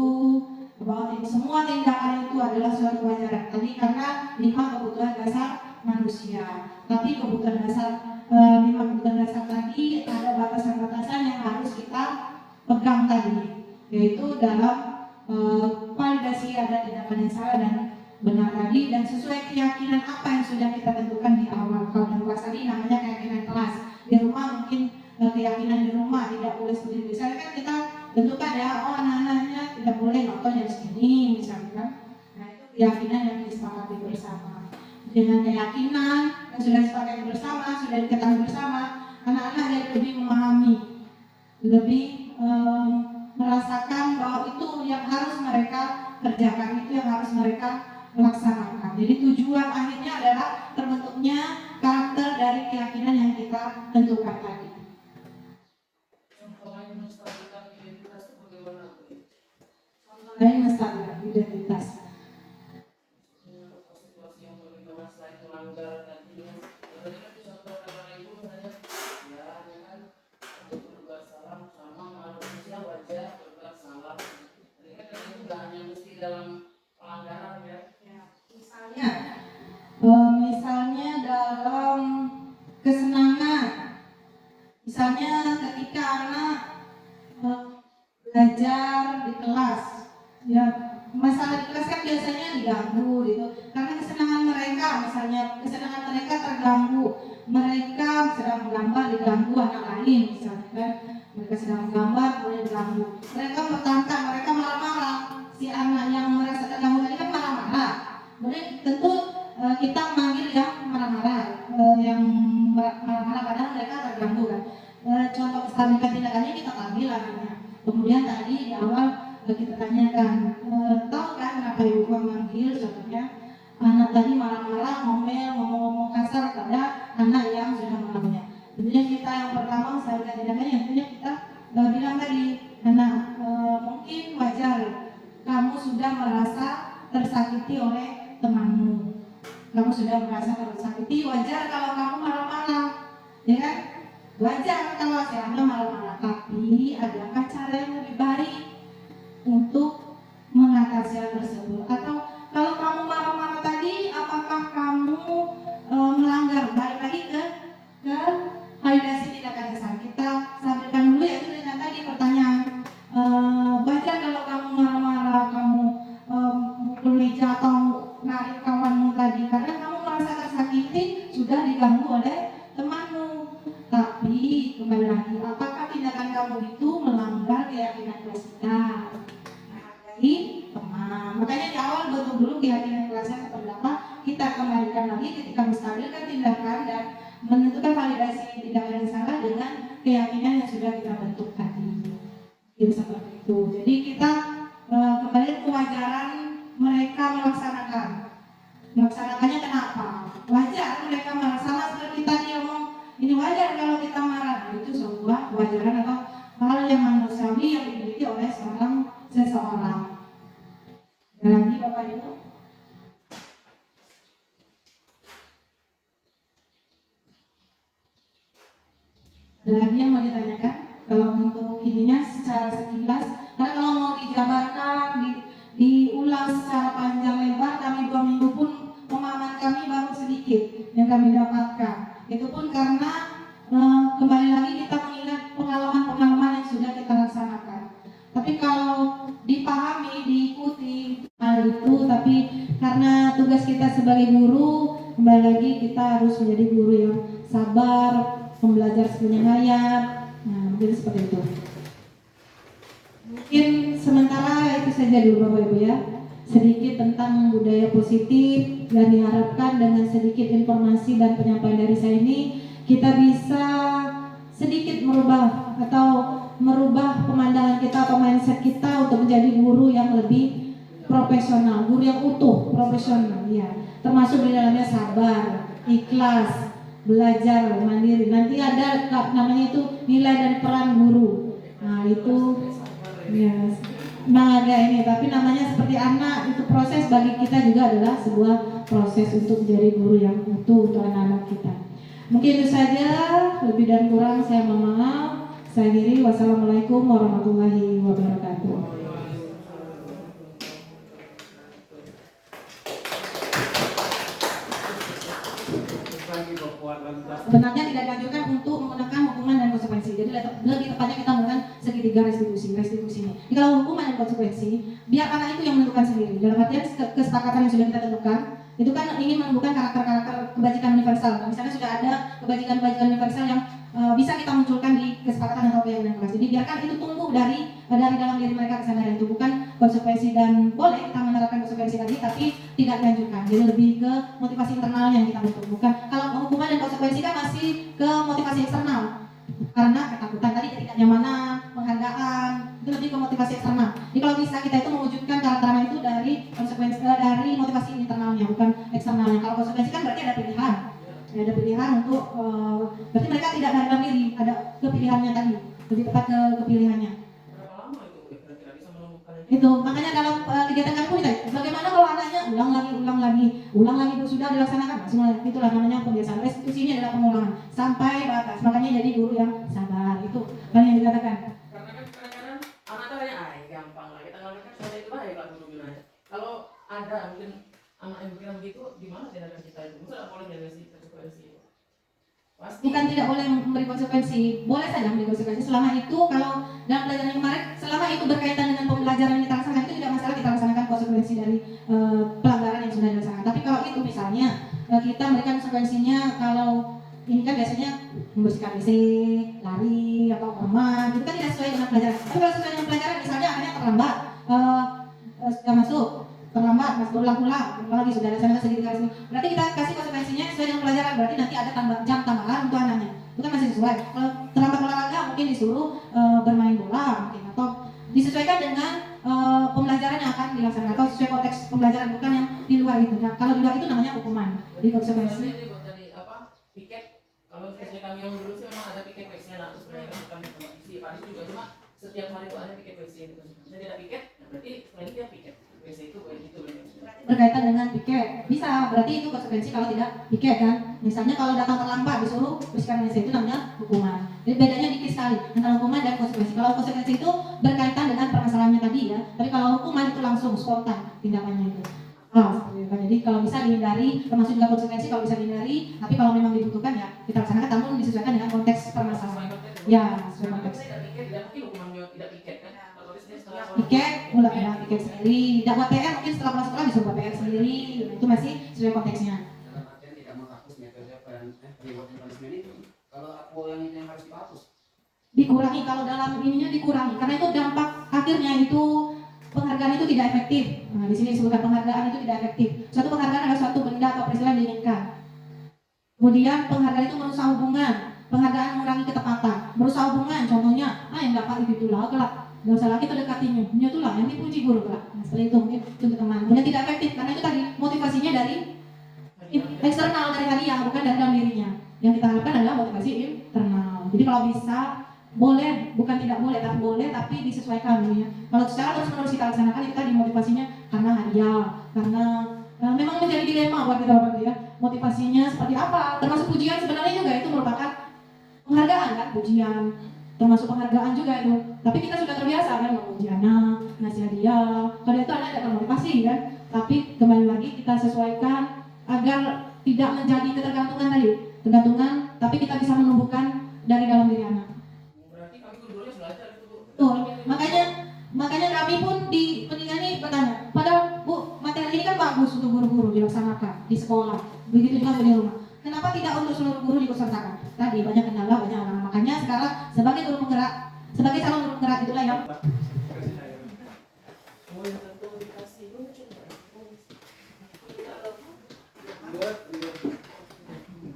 bahwa semua tindakan itu adalah suatu kewajaran. Tadi karena 5 kebutuhan dasar manusia, tapi kebutuhan dasar 5 kebutuhan dasar tadi ada batasan-batasan yang harus kita pegang tadi, yaitu dalam validasi ada tindakan yang salah dan benar tadi, dan sesuai keyakinan apa yang sudah kita tentukan di awal. Kalau dalam kelas tadi namanya keyakinan kelas, di rumah mungkin keyakinan di rumah tidak boleh seperti itu. Misalnya kan kita tentukan ya, anak-anaknya tidak boleh nonton jam segini misalnya. bersama. Dengan keyakinan yang sudah disepakati bersama, sudah diketahui bersama, anak-anak jadi lebih memahami, lebih merasakan bahwa itu yang harus mereka kerjakan, itu yang harus mereka laksanakan. Jadi tujuan akhirnya adalah terbentuknya karakter dari keyakinan yang kita tentukan tadi. Lain menstabilkan identitas. Dalam pelanggaran ya. Misalnya dalam kesenangan, misalnya ketika anak belajar di kelas, ya masalah di kelas kan biasanya diganggu gitu, karena kesenangan mereka, misalnya kesenangan mereka terganggu, mereka sedang menggambar diganggu anak lain, misalnya kan mereka sedang menggambar kemudian diganggu, mereka bertantang, mereka marah-marah, si anak yang merasa terganggu tadi kan marah-marah, kemudian tentu kita manggil yang marah-marah, yang marah-marah padahal mereka terganggu kan. Contoh kestabilan tindakannya kita panggil anaknya. Kemudian tadi di awal kita tanyakan, tahu kan kenapa ibu memanggil? Contohnya anak tadi marah-marah, ngomel, ngomong-ngomong kasar pada anak yang sudah mengenalnya. Tentunya kita yang pertama kestabilan tindakannya, tentunya kita bilang tadi, anak mungkin wajar kamu sudah merasa tersakiti oleh temanmu. Kamu sudah merasa tersakiti, wajar kalau kamu marah-marah, ya kan? Wajar kalau si anak marah-marah, tapi adakah cara yang lebih baik untuk mengatasi hal tersebut? Atau kalau kamu marah-marah tadi, apakah kamu melanggar? Balik lagi ke validasi tindakan kesalahan. Kita sampaikan dulu yaitu dengan tadi pertanyaan, wajar kalau kamu marah-marah, kamu mukul meja atau narik kawanmu tadi karena kamu merasa tersakiti, sudah diganggu oleh temanmu. Tapi kembali lagi, apakah tindakan kamu itu melanggar keyakinan kelas kita? Menghargai teman. Makanya di awal bentuk dulu keyakinan kelasnya seperti apa. Kita kembalikan lagi ketika menstabilkan tindakan dan menentukan validasi tindakan yang salah dengan keyakinan yang sudah kita bentuk tadi. Jadi seperti itu. Jadi kita kembali kewajaran mereka melaksanakannya kenapa? Wajar mereka marah, sama seperti tadi ngomong ini wajar kalau kita marah. Itu sebuah kewajaran atau hal yang manusiawi yang dimiliki oleh seseorang. Ada lagi Bapak Ibu? Ada lagi yang mau ditanyakan? Kalau untuk ininya secara sekilas, karena kalau mau dijabarkan, diulas secara panjang lebar, kami 2 minggu pun pemahaman kami baru sedikit yang kami dapatkan. Itu pun karena kembali lagi kita mengingat pengalaman-pengalaman yang sudah kita laksanakan. Tapi kalau dipahami, diikuti hal itu, tapi karena tugas kita sebagai guru, kembali lagi kita harus menjadi guru yang sabar, membelajar sepenyayang. Nah, mungkin seperti itu. Mungkin sementara itu saja dulu Bapak Ibu ya. Sedikit tentang budaya positif dan diharapkan dengan sedikit informasi dan penyampaian dari saya ini kita bisa sedikit merubah atau merubah pemandangan kita atau mindset kita untuk menjadi guru yang lebih profesional, guru yang utuh, profesional ya. Termasuk di dalamnya sabar, ikhlas, belajar mandiri. Nanti ada namanya itu nilai dan peran guru. Nah, itu ya. Nah, ada ini, tapi namanya seperti anak, itu proses bagi kita juga adalah sebuah proses untuk menjadi guru yang utuh untuk anak-anak kita. Mungkin itu saja, lebih dan kurang saya mohon maaf. Saya akhiri, wassalamualaikum warahmatullahi wabarakatuh. Sebenarnya tidak dianjurkan untuk menggunakan hukuman dan konsekuensi. Jadi lebih tepatnya kita menggunakan segitiga restitusi ini. Jadi kalau hukuman dan konsekuensi, biar anak itu yang menentukan sendiri. Dalam artian kesepakatan yang sudah kita tentukan, itu kan ingin menentukan karakter-karakter kebajikan universal. Misalnya sudah ada kebajikan-kebajikan universal yang bisa kita munculkan di kesepakatan atau keyakinan kelas. Jadi biarkan itu tumbuh dari dalam diri mereka kesadaran itu, bukan konsekuensi. Dan boleh kita menerapkan konsekuensi tadi, tapi tidak dianjurkan. Jadi lebih ke motivasi internal yang kita bentuk, bukan kalau hukuman dan konsekuensi kan masih ke motivasi eksternal. Karena ketakutan tadi, ketidaknyamanan, penghargaan, itu lebih ke motivasi eksternal. Jadi kalau bisa kita itu mewujudkan karakter itu dari konsekuensi dari motivasi internalnya, bukan eksternalnya. Kalau konsekuensi kan berarti ada pilihan. Ya, ada pilihan untuk berarti mereka tidak menerima diri, ada kepilihannya tadi, lebih tepat ke kepilihannya. Berapa lama itu kira-kira bisa menemukan Itu makanya dalam kegiatan kami pun ditanya, bagaimana kalau anaknya ulang lagi Bu, sudah dilaksanakan, masih mulai, itulah namanya pembiasaan. Restitusi ini adalah pengulangan sampai batas, makanya jadi guru yang sabar, itu kan yang dikatakan. karena kan kadang-kadang anak tanya gampang lah kita ngalamin soalnya itu baik lah guru bilang. Kalau ada mungkin anak yang bilang begitu, gimana tindakan kita itu? Masa boleh jadi konsekuensi? Pasti. Bukan tidak boleh memberi konsekuensi, boleh saja memberi konsekuensi selama itu, kalau dalam pelajaran yang kemarin, selama itu berkaitan dengan pembelajaran yang kita laksanakan, itu tidak masalah kita laksanakan konsekuensi dari pelanggaran yang sudah dilaksanakan. Tapi kalau itu misalnya kita memberikan konsekuensinya, kalau ini kan biasanya membersihkan WC, lari atau rumah, itu kan tidak sesuai dengan pelajaran. Tapi kalau sesuai dengan pelajaran, misalnya anaknya terlambat, sudah masuk terlambat, mas berulang-ulang, lagi sudah laksanakan sedikit kali, berarti kita kasih konsekuensinya sesuai dengan pelajaran. Berarti nanti ada jam tambahan untuk anaknya, itu kan masih sesuai. Kalau terlambat olahraga mungkin disuruh bermain bola mungkin, atau disesuaikan dengan pembelajaran yang akan dilaksanakan, atau sesuai konteks pembelajaran, bukan yang di luar itu. Nah, kalau di luar itu namanya hukuman. Jadi konsekuensi. Jadi buat tadi apa piket, kalau SD kami yang dulu sih memang ada piket WC lah, sebenarnya kami isi Pak juga, cuma setiap hari itu ada piket WC gitu. Saya tidak piket, berarti setelah itu dia piket WC itu begitu. Berkaitan dengan piket bisa, berarti itu konsekuensi kalau tidak piket kan. Misalnya kalau datang terlambat disuruh bersihkan WC, itu namanya hukuman. Jadi bedanya dikit sekali antara hukuman dan konsekuensi. Kalau konsekuensi itu berkaitan dengan permasalahannya tadi ya, tapi kalau hukuman itu langsung spontan tindakannya itu. Jadi kalau bisa dihindari, termasuk juga konsekuensi kalau bisa dihindari, tapi kalau memang dibutuhkan ya kita laksanakan, namun disesuaikan dengan konteks permasalahan. Ya, sesuai konteks. Tidak mungkin hukumannya tidak piket kan? Piket, mulai ada piket sendiri. Tidak buat PR, mungkin setelah pulang sekolah disuruh buat PR sendiri. Nah, itu masih sesuai konteksnya. Dalam artian tidak menghapus metode reward punishment itu. Kalau aku yang ini yang harus dihapus. Dikurangi, kalau dalam ininya dikurangi, karena itu dampak akhirnya itu penghargaan itu tidak efektif. Nah, di sini disebutkan penghargaan itu tidak efektif. Suatu penghargaan adalah suatu benda atau peristiwa yang diinginkan. Kemudian penghargaan itu merusak hubungan. Penghargaan mengurangi ketepatan, merusak hubungan. Contohnya, yang dapat itu lah, kelak gak usah lagi terdekatinya, punya itulah yang dipuji guru kelak. Nah, seperti itu mungkin untuk teman. Kemudian tidak efektif karena itu tadi motivasinya dari eksternal, dari hadiah, bukan dari dalam dirinya. Yang kita harapkan adalah motivasi internal. Jadi kalau bisa boleh, bukan tidak boleh, tapi boleh, tapi disesuaikan ya. Kalau secara terus-menerus kita laksanakan itu tadi motivasinya karena hadiah, karena memang menjadi dilema buat kita Bapak ya. Motivasinya seperti apa? Termasuk pujian sebenarnya juga itu merupakan penghargaan kan, pujian termasuk penghargaan juga itu. Tapi kita sudah terbiasa kan memuji anak, ngasih hadiah. Pada itu anak tidak termotivasi kan. Tapi kembali lagi kita sesuaikan agar tidak menjadi ketergantungan tadi, tergantungan, tapi kita bisa menumbuhkan dari dalam diri anak. Berarti kami guru-gurunya belajar itu Bu. Betul. Makanya kami pun di pendidikan ini bertanya, padahal Bu, materi ini kan bagus untuk guru-guru dilaksanakan di sekolah, begitu juga di rumah. Kenapa tidak untuk seluruh guru diikutsertakan? Tadi banyak kendala, banyak halangan. Makanya sekarang sebagai guru penggerak, sebagai calon guru penggerak itulah yang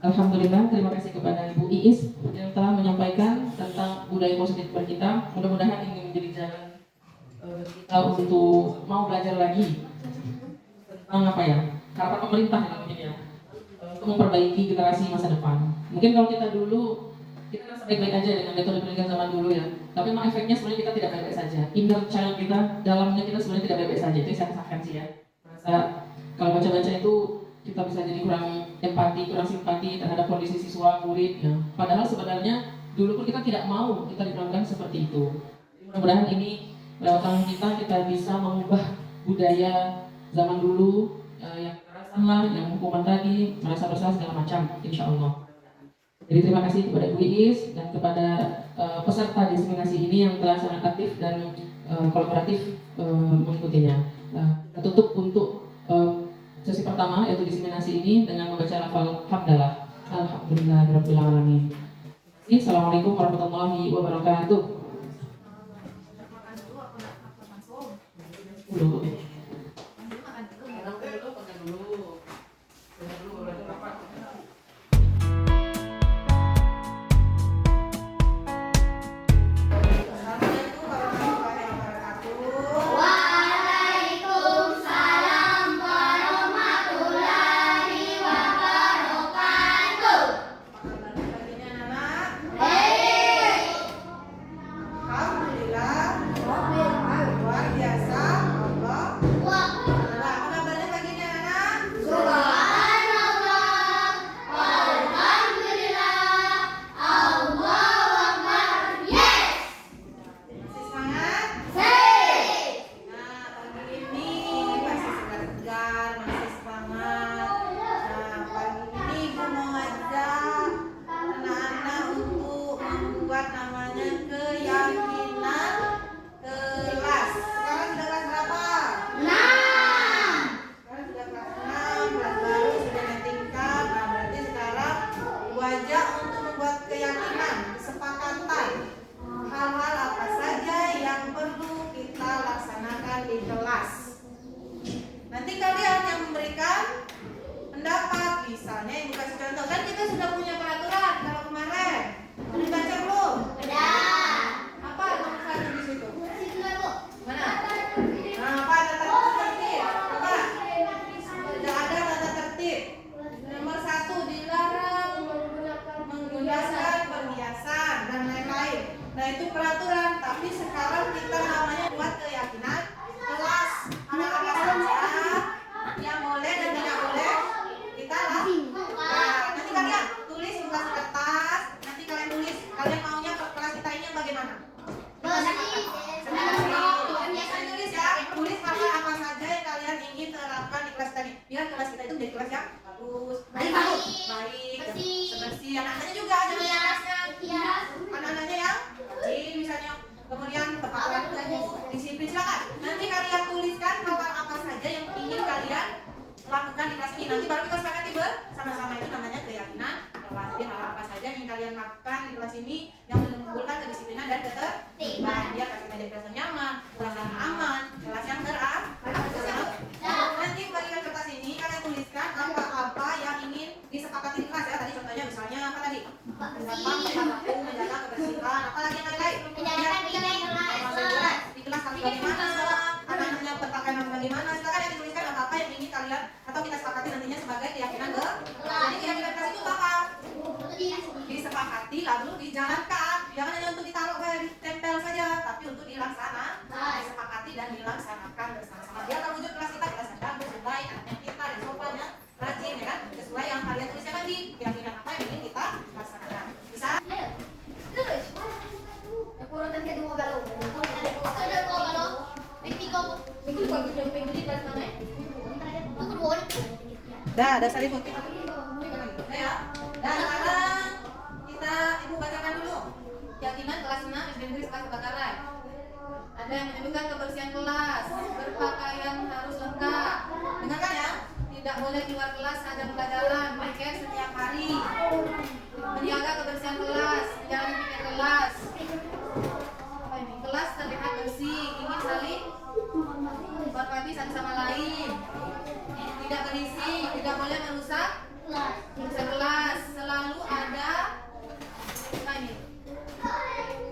Alhamdulillah, terima kasih kepada Ibu Iis yang telah menyampaikan tentang budaya positif buat kita. Mudah-mudahan ini menjadi jalan kita untuk mau belajar lagi tentang apa ya, harapan pemerintah mungkin ya, untuk memperbaiki generasi masa depan. Mungkin kalau kita dulu kita rasa baik-baik aja dengan metode pendidikan zaman dulu ya, tapi memang efeknya sebenarnya kita tidak baik-baik saja. Inner child kita, dalamnya kita sebenarnya tidak baik-baik saja. Itu saya rasakan sih ya. Merasa kalau baca-baca itu kita bisa jadi kurang empati, kurang simpati terhadap kondisi siswa, murid ya. Padahal sebenarnya dulu pun kita tidak mau kita diperlakukan seperti itu. Mudah-mudahan ini lewat tangan kita bisa mengubah budaya zaman dulu yang kekerasan lah, yang hukuman tadi, merasa bersalah segala macam, insya Allah. Jadi terima kasih kepada Bu Iis dan kepada peserta diseminasi ini yang telah sangat aktif dan kolaboratif mengikutinya. Kita tutup untuk sesi pertama yaitu diseminasi ini dengan membaca lafal hamdalah. Alhamdulillahirabbil alamin. Assalamualaikum warahmatullahi wabarakatuh. saja untuk membuat keyakinan, kesepakatan hal-hal apa saja yang perlu kita laksanakan di kelas. Nanti kalian yang memberikan pendapat, misalnya ibu kasih contoh, kan kita sudah punya peraturan kalau kemarin. Udah dibaca belum? Udah. Apa nomor 1 di situ? Mana? Apa? Nah, apa tata tertib? Apa? Tidak ada tata tertib. Nomor 1 dilarang menggunakan perhiasan dan lain-lain. Nah itu peraturan, tapi sekarang kita namanya buat keyakinan kelas. Anak-anak saja yang boleh dan tidak boleh kita lakukan. Nanti kalian tulis di kelas kertas. Nanti kalian tulis kalian maunya kelas kita ini yang bagaimana? Kalian tulis ya, tulis apa saja yang kalian ingin terapkan di kelas tadi. Biar kelas kita itu menjadi kelas yang bagus, baik, sebersih. Anak-anaknya juga jangan kelasnya. Anak-anaknya yang rajin misalnya, kemudian tepat waktu, disiplin. Silakan. Nanti kalian tuliskan hal apa saja yang ingin kalian lakukan di kelas ini. Nanti baru kita sepakati bersama-sama, itu namanya keyakinan kelas. Jadi hal apa saja yang kalian lakukan di kelas ini yang menimbulkan kedisiplinan dan ketertiban. Biar kelas kita jadi kelas yang nyaman, kelas yang aman, kelas yang teraman. Nanti bagian kertas ini kalian tuliskan apa-apa yang ingin disepakati di kelas ya. Tadi contohnya misalnya apa tadi? Menjaga kebersihan. Apalagi yang lain? Di kelas kami bagaimana? Anak-anaknya berpakaian bagaimana? Silakan yang dituliskan apa-apa yang ingin kalian atau kita sepakati nantinya sebagai keyakinan kelas. Jadi keyakinan kelas itu apa? Disepakati lalu dijalankan. Jangan hanya untuk ditaruh kayak ditempel saja, tapi untuk dilaksanakan, disepakati dan dilaksanakan bersama-sama. Biar terwujud kelas kita yang bagus, baik, anaknya kita dan sopan ya, rajin ya kan, sesuai yang kalian tuliskan tadi. Keyakinan apa yang ingin kita laksanakan. Bisa? Urutan kedua galau. Sudah kau galau. Minggu di kelas mana? Aku boleh. Dah, ada salib putih. Ya. Dan sekarang kita ibu bacakan dulu. Keyakinan kelas 6 SD Negeri Sekelas Kebakaran. Ada yang menyebutkan kebersihan kelas, berpakaian harus lengkap. Dengarkan ya. Tidak boleh keluar kelas ada pelajaran, piket setiap hari. Menjaga kebersihan kelas, jangan piket kelas. Apa ini? Kelas terlihat bersih, ingin saling berbagi satu sama lain. Tidak berisik, tidak boleh merusak kelas. Selalu ada apa ini?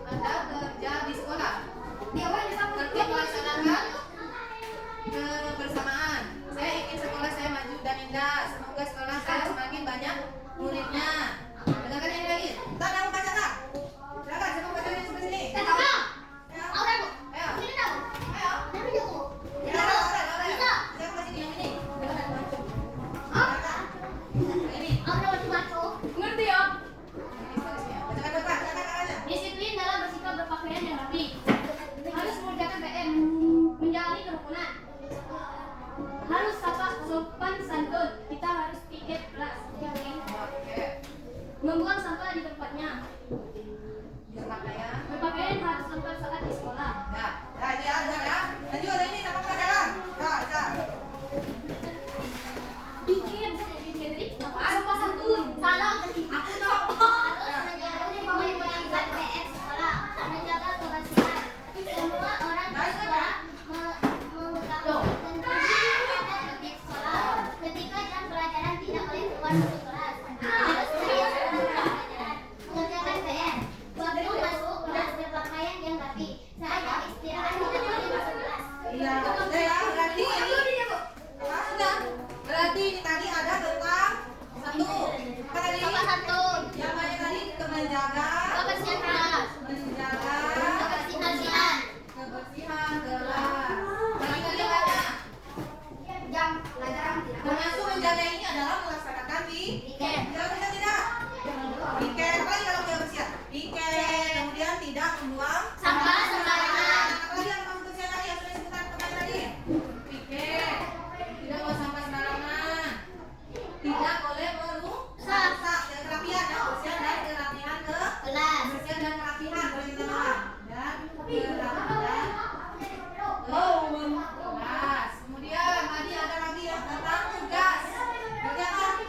Ada kerja di sekolah. Tertib melaksanakan kebersamaan. Saya ingin sekolah saya maju dan indah. Semoga sekolah saya semakin banyak muridnya. Dengarkan yang lagi. Tak kamu baca tak? Silakan, saya mau baca yang sebelah sini. Ayo. Saya mau sini yang ini. Ngerti ya? Bacakan aja. Disiplin dalam bersikap berpakaian yang rapi. Harus mengerjakan PR, menjalani kerukunan. Harus sopan santun. Kita harus piket kelas. Membuang sampah di tempatnya. Berpakaian harus lengkap saat di sekolah. Ya, itu ya, dengar ya. Dan juga ada ini sama pelajaran. Ya. Piket sopan santun. Salah. Aku tahu. Harus menjalankan PR sekolah. Menjaga kebersihan. Semua orang di sekolah mengetahui tentang tertib sekolah. Ketika jam pelajaran tidak boleh keluar dari kelas. Harus mengerjakan pelajaran. Mengerjakan PR. Waktu masuk kelas berpakaian yang rapi. Saat istirahat tidak boleh masuk kelas. Iya, sudah ya. Berarti ini sudah. Berarti ini tadi ada tentang satu. Apa tadi? Sopan santun. Yang mana tadi? Menjaga Kebersihan kelas. Kebersihan. kebersihan kelas. Barangkali ada. Jam pelajaran tidak boleh. Termasuk menjaga ini adalah melaksanakan Piket. Tidak tidak. Piket. Apa lagi kalau kebersihan? Piket. Kemudian tidak membuang Sampah sembarangan. Apalagi yang kebersihan tadi yang sudah disebutkan kemarin tadi? Piket. Tidak buang sampah sembarangan. Tidak boleh merusak kerapian ya, kebersihan dan kerapian Kelas. kebersihan dan kerapian boleh kita bilang. Dan kerapian kelas. Kemudian tadi ada lagi yang tentang tugas.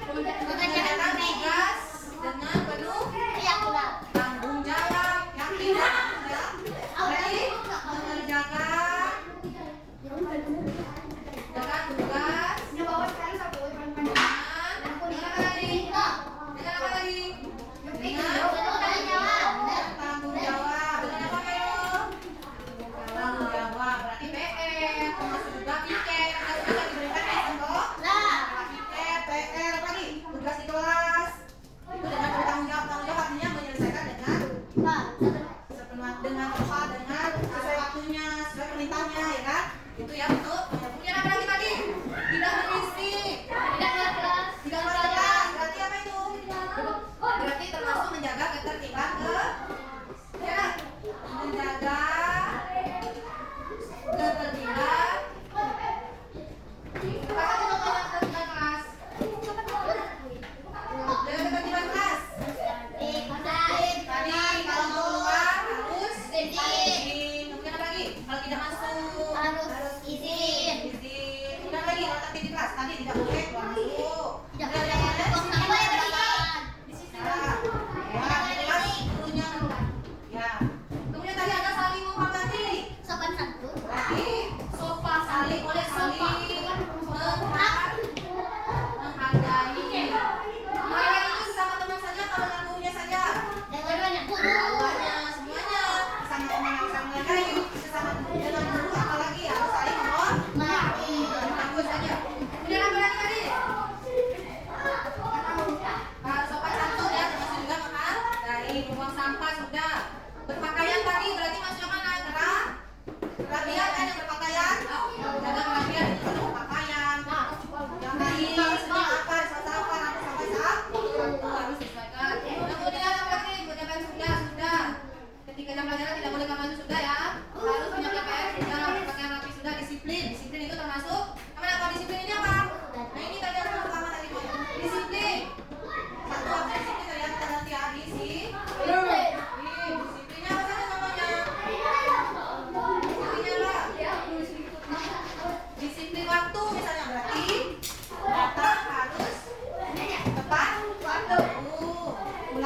Mengerjakan tugas dengan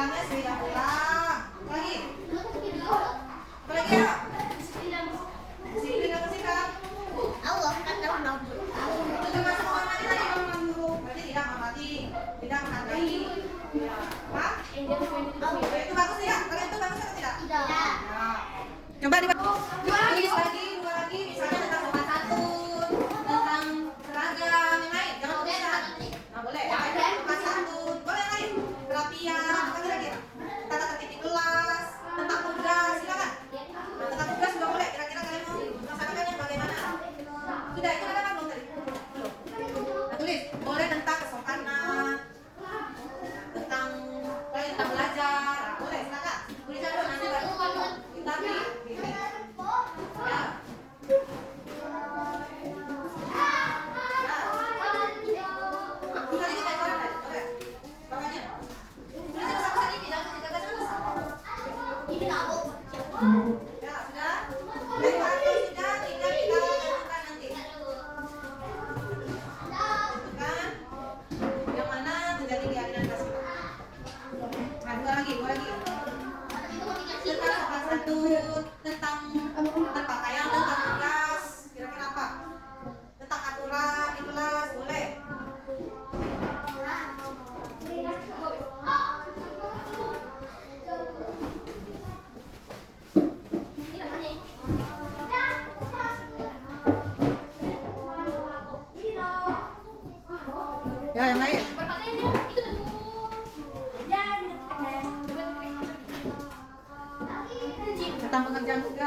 Ulangnya sudah ulang. Lagi. Apa lagi ya? Disiplin apa sih kak? Allah kan tahu dong. Itu termasuk menghormati tadi bang guru. Berarti tidak menghormati, tidak menghargai. Apa? Itu bagus tidak? Kalian itu bagus atau tidak? Tidak. Ya. Coba tulis lagi, dua lagi, misalnya tentang sopan santun, tentang seragam, yang lain. Jangan tulisan. Nah boleh. Sopan santun, boleh yang lain. Kerapian, apa kira-kira? Tata tertib di kelas, tentang tugas, silakan. Nah, tentang tugas juga boleh. Kira-kira kalian mau melaksanakannya bagaimana? Sudah, itu ada apa belum tadi? Belum. Nah, tulis. Boleh tentang kesopanan, tentang belajar. Nah, boleh, silakan. Tulisan dulu nanti baru kita pilih. Ya. Tulisan ini kayak orang tadi, coba. Bawahnya. Tulisan sama ini, jangan dijaga sama. Ini kamu. Ya, sudah. Dari waktu sudah, tinggal kita lanjutkan nanti. Tentukan yang mana menjadi keyakinan kita. Nah, dua lagi. Tentang sopan santun, tentang berpakaian, tentang tugas, kira-kira apa? Tentang aturan di kelas, boleh. Ya, yang lain. Tentang pekerjaan tugas.